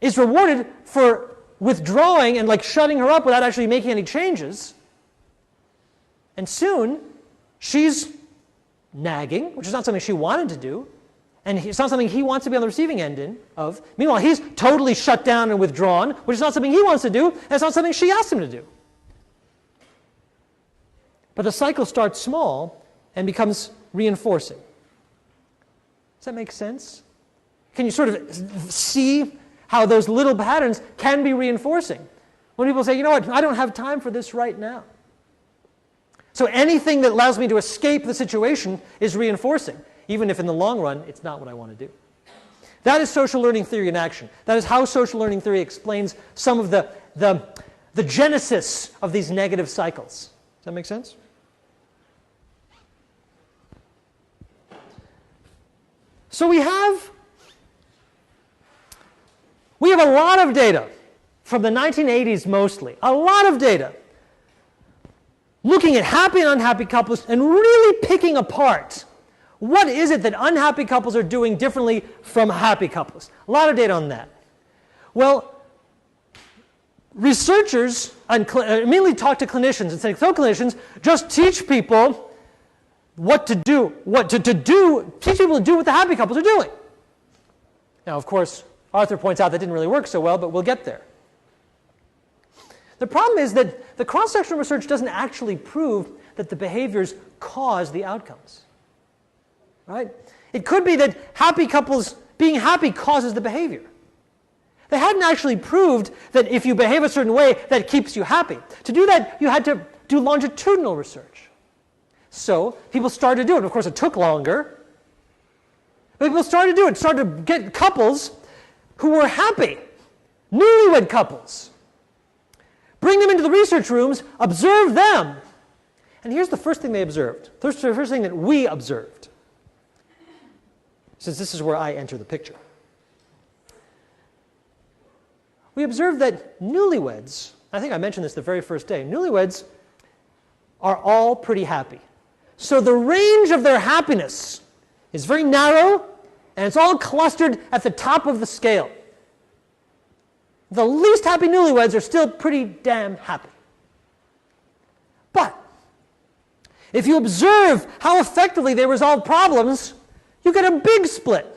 is rewarded for withdrawing and like shutting her up without actually making any changes. And soon, she's nagging, which is not something she wanted to do, and it's not something he wants to be on the receiving end of. Meanwhile, he's totally shut down and withdrawn, which is not something he wants to do, and it's not something she asked him to do. But the cycle starts small and becomes reinforcing. Does that make sense? Can you sort of see how those little patterns can be reinforcing? When people say, you know what, I don't have time for this right now. So anything that allows me to escape the situation is reinforcing, even if in the long run it's not what I want to do. That is social learning theory in action. That is how social learning theory explains some of the genesis of these negative cycles. Does that make sense? So we have a lot of data from the 1980s mostly, a lot of data looking at happy and unhappy couples and really picking apart what is it that unhappy couples are doing differently from happy couples. A lot of data on that. Well, researchers immediately talk to clinicians and say, so clinicians, just teach people what to do, teach people to do what the happy couples are doing. Now, of course, Arthur points out that didn't really work so well, but we'll get there. The problem is that the cross-sectional research doesn't actually prove that the behaviors cause the outcomes. Right? It could be that happy couples being happy causes the behavior. They hadn't actually proved that if you behave a certain way, that keeps you happy. To do that, you had to do longitudinal research. So people started to do it. Of course, it took longer. But people started to do it, started to get couples who were happy, newlywed couples. Bring them into the research rooms, observe them. And here's the first thing they observed. The first thing that we observed. Since this is where I enter the picture. We observed that newlyweds, I think I mentioned this the very first day, newlyweds are all pretty happy. So the range of their happiness is very narrow, and it's all clustered at the top of the scale. The least happy newlyweds are still pretty damn happy. But if you observe how effectively they resolve problems, you get a big split.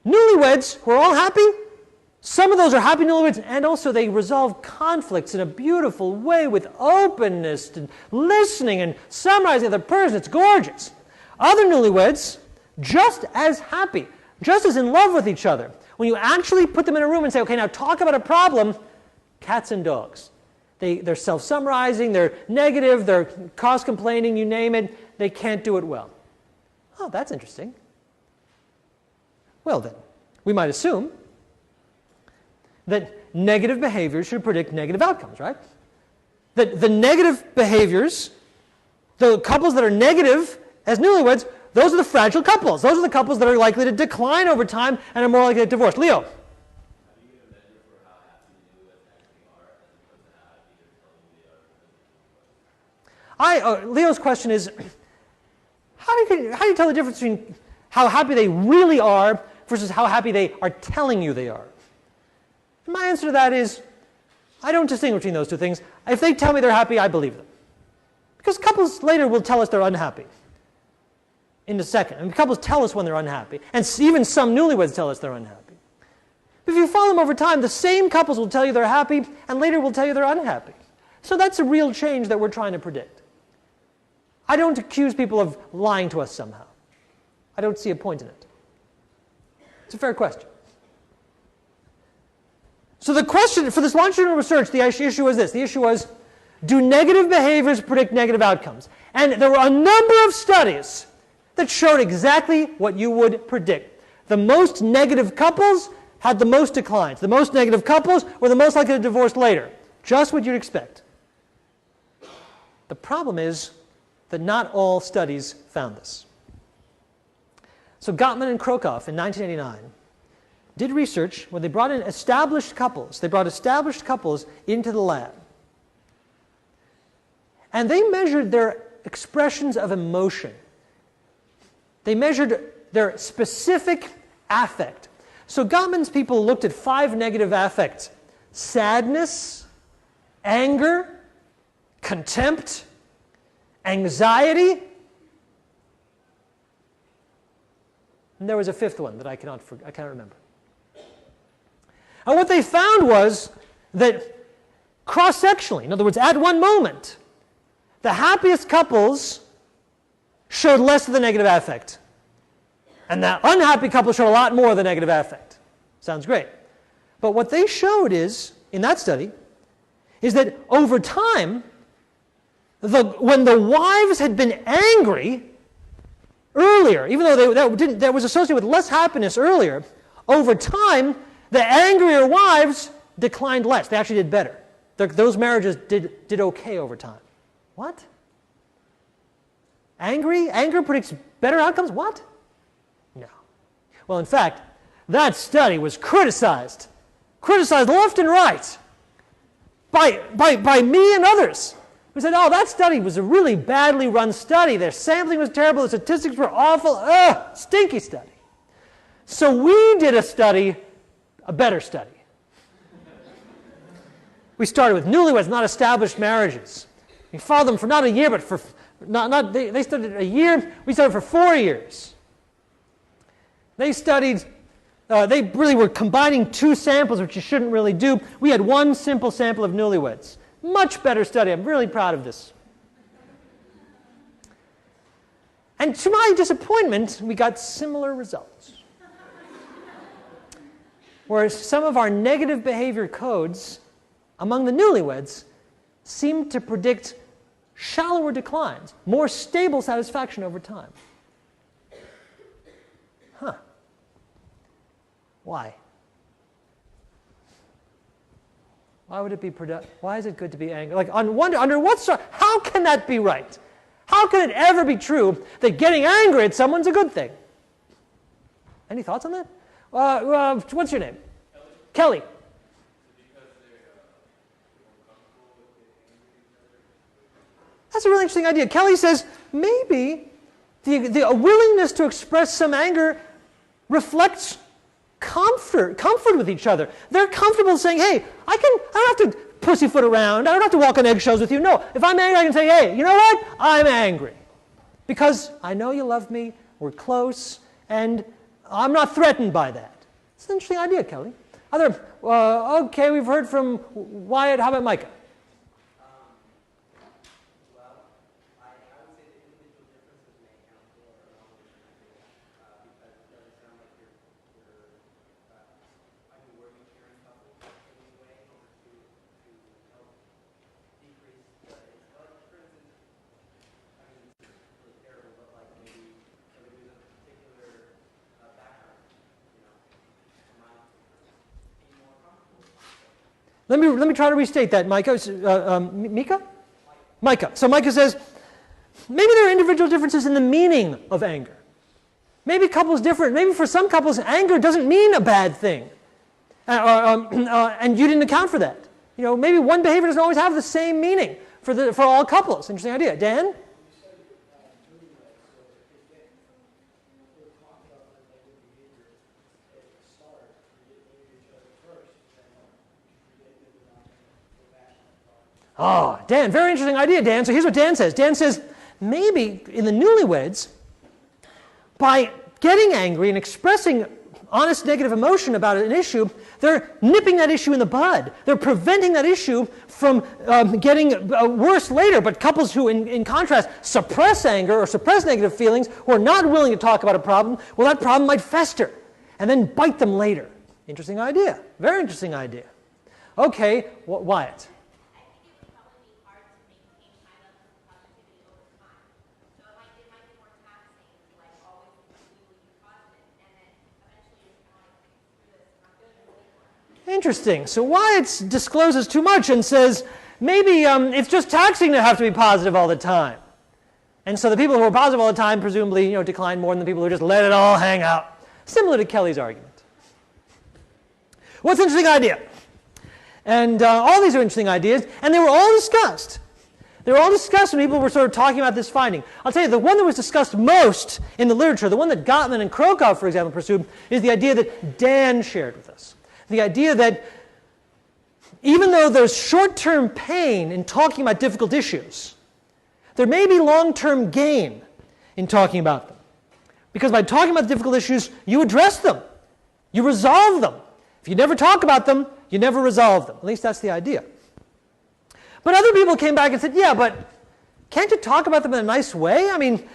Newlyweds who are all happy, some of those are happy newlyweds, and also they resolve conflicts in a beautiful way with openness and listening and summarizing the other person. It's gorgeous. Other newlyweds, just as happy, just as in love with each other. When you actually put them in a room and say, okay, now talk about a problem, cats and dogs. They're self-summarizing, they're negative, they're cause-complaining, you name it. They can't do it well. Oh, that's interesting. Well then, we might assume that negative behaviors should predict negative outcomes, right? That the negative behaviors, the couples that are negative as newlyweds, those are the fragile couples. Those are the couples that are likely to decline over time and are more likely to get divorced. Leo? Have you given a measure for how happy the newlyweds actually are as opposed to how happy they're telling you they are? Leo's question is, how do you tell the difference between how happy they really are versus how happy they are telling you they are? And my answer to that is, I don't distinguish between those two things. If they tell me they're happy, I believe them. Because couples later will tell us they're unhappy in a second. And couples tell us when they're unhappy. And even some newlyweds tell us they're unhappy. But if you follow them over time, the same couples will tell you they're happy and later will tell you they're unhappy. So that's a real change that we're trying to predict. I don't accuse people of lying to us somehow. I don't see a point in it. It's a fair question. So the question for this longitudinal research, the issue was this. The issue was, do negative behaviors predict negative outcomes? And there were a number of studies that showed exactly what you would predict. The most negative couples had the most declines. The most negative couples were the most likely to divorce later. Just what you'd expect. The problem is that not all studies found this. So Gottman and Krokoff in 1989 did research where they brought in established couples. They brought established couples into the lab. And they measured their expressions of emotion. They measured their specific affect. So Gottman's people looked at 5 negative affects: sadness, anger, contempt, anxiety, and there was a 5th one that I can't remember. And what they found was that cross-sectionally, in other words, at one moment, the happiest couples showed less of the negative affect. And the unhappy couples showed a lot more of the negative affect. Sounds great. But what they showed is, in that study, is that over time, when the wives had been angry earlier, even though that was associated with less happiness earlier, over time, the angrier wives declined less. They actually did better. Those marriages did okay over time. What? Anger predicts better outcomes? What? No. Well, in fact, that study was criticized left and right by me and others. We said, oh, that study was a really badly run study. Their sampling was terrible. The statistics were awful. Ugh, stinky study. So we did a better study. We started with newlyweds, not established marriages. We followed them for not a year, but for they studied a year. We studied for 4 years. They really were combining 2 samples, which you shouldn't really do. We had 1 simple sample of newlyweds. Much better study. I'm really proud of this. And to my disappointment, we got similar results. Whereas some of our negative behavior codes among the newlyweds seemed to predict shallower declines, more stable satisfaction over time. Huh. Why? Why would it be why is it good to be angry? Like, under what sort? How can that be right? How can it ever be true that getting angry at someone's a good thing? Any thoughts on that? What's your name? Kelly. That's a really interesting idea. Kelly says maybe the willingness to express some anger reflects comfort with each other. They're comfortable saying, hey, I don't have to pussyfoot around. I don't have to walk on eggshells with you. No, if I'm angry, I can say, hey, you know what? I'm angry. Because I know you love me, we're close, and I'm not threatened by that. It's an interesting idea, Kelly. Okay, we've heard from Wyatt. How about Micah? Let me try to restate that, Micah. Mika? Micah. So Micah says, maybe there are individual differences in the meaning of anger. Maybe couples different. Maybe for some couples, anger doesn't mean a bad thing, and you didn't account for that. You know, maybe one behavior doesn't always have the same meaning for all couples. Interesting idea. Dan? Oh, Dan, very interesting idea, Dan. So here's what Dan says. Dan says, maybe in the newlyweds, by getting angry and expressing honest negative emotion about an issue, they're nipping that issue in the bud. They're preventing that issue from getting worse later. But couples who, in contrast, suppress anger or suppress negative feelings, who are not willing to talk about a problem, well, that problem might fester and then bite them later. Interesting idea. Very interesting idea. Okay, Wyatt. Interesting. So Wyatt discloses too much and says, maybe it's just taxing to have to be positive all the time. And so the people who are positive all the time presumably decline more than the people who just let it all hang out. Similar to Kelly's argument. What's an interesting idea? And all these are interesting ideas, and they were all discussed. They were all discussed when people were sort of talking about this finding. I'll tell you, the one that was discussed most in the literature, the one that Gottman and Krokov, for example, pursued, is the idea that Dan shared with us. The idea that even though there's short-term pain in talking about difficult issues, there may be long-term gain in talking about them. Because by talking about difficult issues, you address them. You resolve them. If you never talk about them, you never resolve them. At least that's the idea. But other people came back and said, yeah, but can't you talk about them in a nice way? I mean,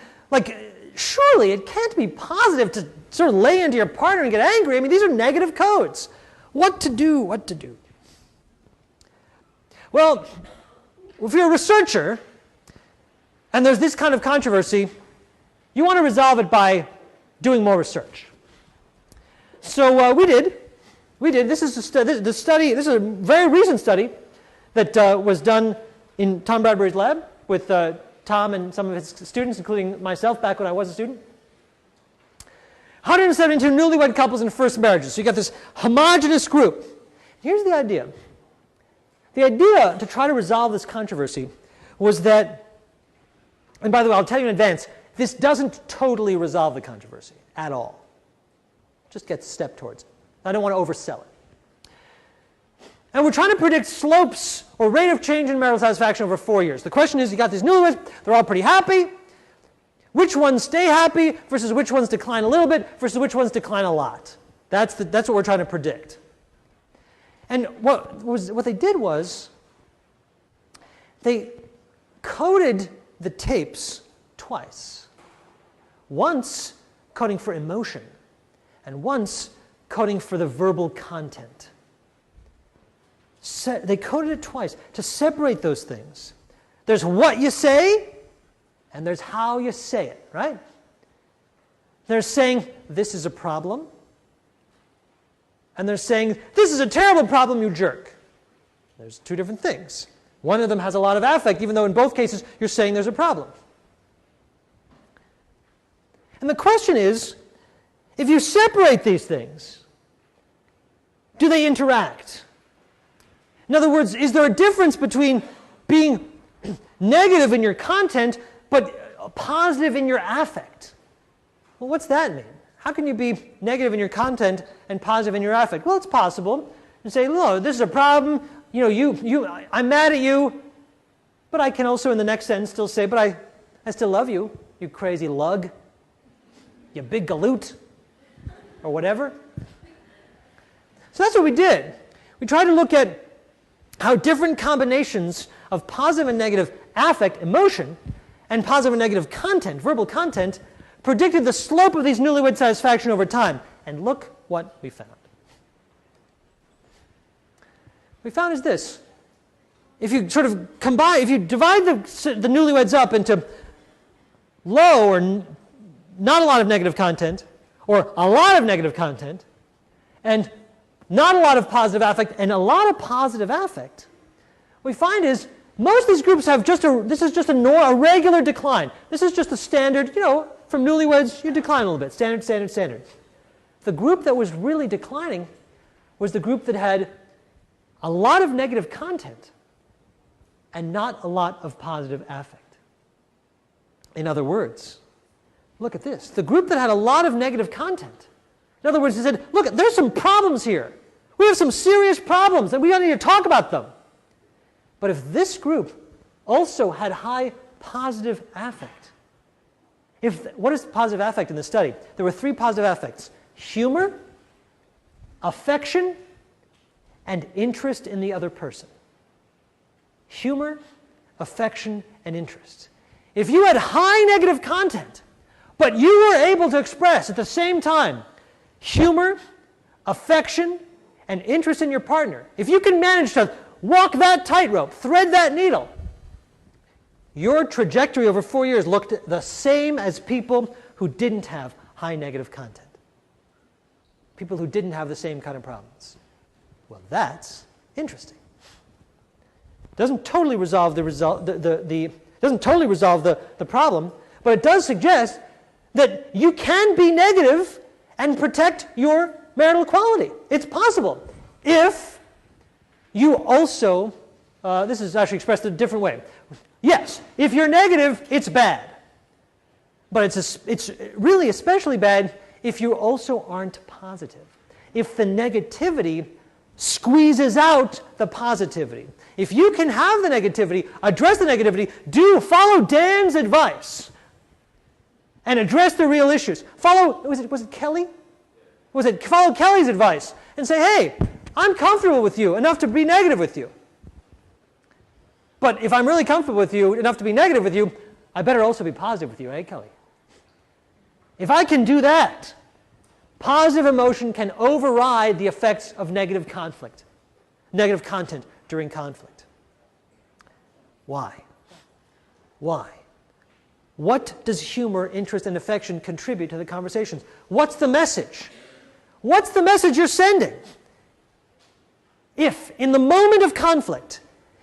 surely it can't be positive to sort of lay into your partner and get angry. I mean, these are negative codes. What to do? What to do? Well, if you're a researcher and there's this kind of controversy, you want to resolve it by doing more research. So we did. This is a very recent study that was done in Tom Bradbury's lab with Tom and some of his students, including myself back when I was a student. 172 newlywed couples in first marriages. So you got this homogeneous group. Here's the idea. The idea to try to resolve this controversy was that, and by the way, I'll tell you in advance, this doesn't totally resolve the controversy at all. Just gets a step towards it. I don't want to oversell it. And we're trying to predict slopes or rate of change in marital satisfaction over 4 years. The question is, you got these newlyweds, they're all pretty happy. Which ones stay happy versus which ones decline a little bit versus which ones decline a lot? That's what we're trying to predict. And what they did was they coded the tapes twice. Once coding for emotion and once coding for the verbal content. They coded it twice to separate those things. There's what you say and there's how you say it, right? They're saying, this is a problem. And they're saying, this is a terrible problem, you jerk. There's two different things. One of them has a lot of affect, even though in both cases you're saying there's a problem. And the question is, if you separate these things, do they interact? In other words, is there a difference between being negative in your content but positive in your affect? Well, what's that mean? How can you be negative in your content and positive in your affect? Well, it's possible. And say, no, this is a problem. I'm mad at you, but I can also in the next sentence still say, but I still love you, you crazy lug, you big galoot, or whatever. So that's what we did. We tried to look at how different combinations of positive and negative affect, emotion, and positive and negative content, verbal content, predicted the slope of these newlywed satisfaction over time. And look what we found. What we found is this. If you sort of combine, if you divide the newlyweds up into low or not a lot of negative content, or a lot of negative content, and not a lot of positive affect, and a lot of positive affect, what we find is most of these groups have this is just a regular decline. This is just a standard, from newlyweds, you decline a little bit. Standard, standard, standard. The group that was really declining was the group that had a lot of negative content and not a lot of positive affect. In other words, look at this. The group that had a lot of negative content, in other words, they said, look, there's some problems here. We have some serious problems and we don't need to talk about them. But if this group also had high positive affect, what is positive affect in the study? There were 3 positive affects: humor, affection, and interest in the other person. Humor, affection, and interest. If you had high negative content, but you were able to express at the same time humor, affection, and interest in your partner, if you can manage to walk that tightrope, thread that needle, your trajectory over 4 years looked the same as people who didn't have high negative content. People who didn't have the same kind of problems. Well, that's interesting. Doesn't totally resolve the problem, but it does suggest that you can be negative and protect your marital equality. It's possible if you also, this is actually expressed in a different way. Yes, if you're negative, it's bad. But it's really especially bad if you also aren't positive. If the negativity squeezes out the positivity. If you can have the negativity, address the negativity, follow Dan's advice and address the real issues. Was it Kelly? Follow Kelly's advice and say, hey, I'm comfortable with you enough to be negative with you. But if I'm really comfortable with you enough to be negative with you, I better also be positive with you, eh, Kelly? If I can do that, positive emotion can override the effects of negative content during conflict. Why? Why? What does humor, interest, and affection contribute to the conversations? What's the message? What's the message you're sending? If, in the moment of conflict,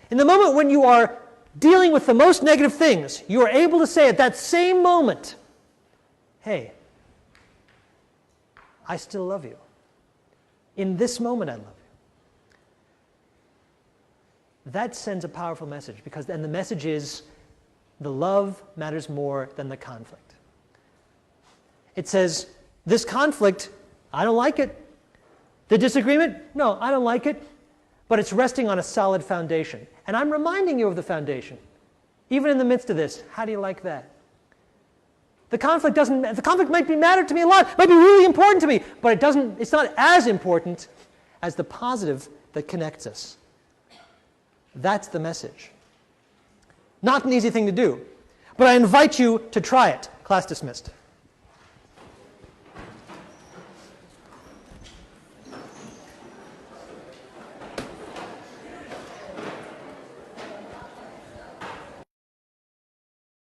in the moment when you are dealing with the most negative things, you are able to say at that same moment, hey, I still love you. In this moment, I love you. That sends a powerful message, because then the message is the love matters more than the conflict. It says, this conflict, I don't like it. The disagreement, no, I don't like it. But it's resting on a solid foundation. And I'm reminding you of the foundation. Even in the midst of this, how do you like that? The conflict might matter to me a lot, might be really important to me, but it's not as important as the positive that connects us. That's the message. Not an easy thing to do, but I invite you to try it. Class dismissed.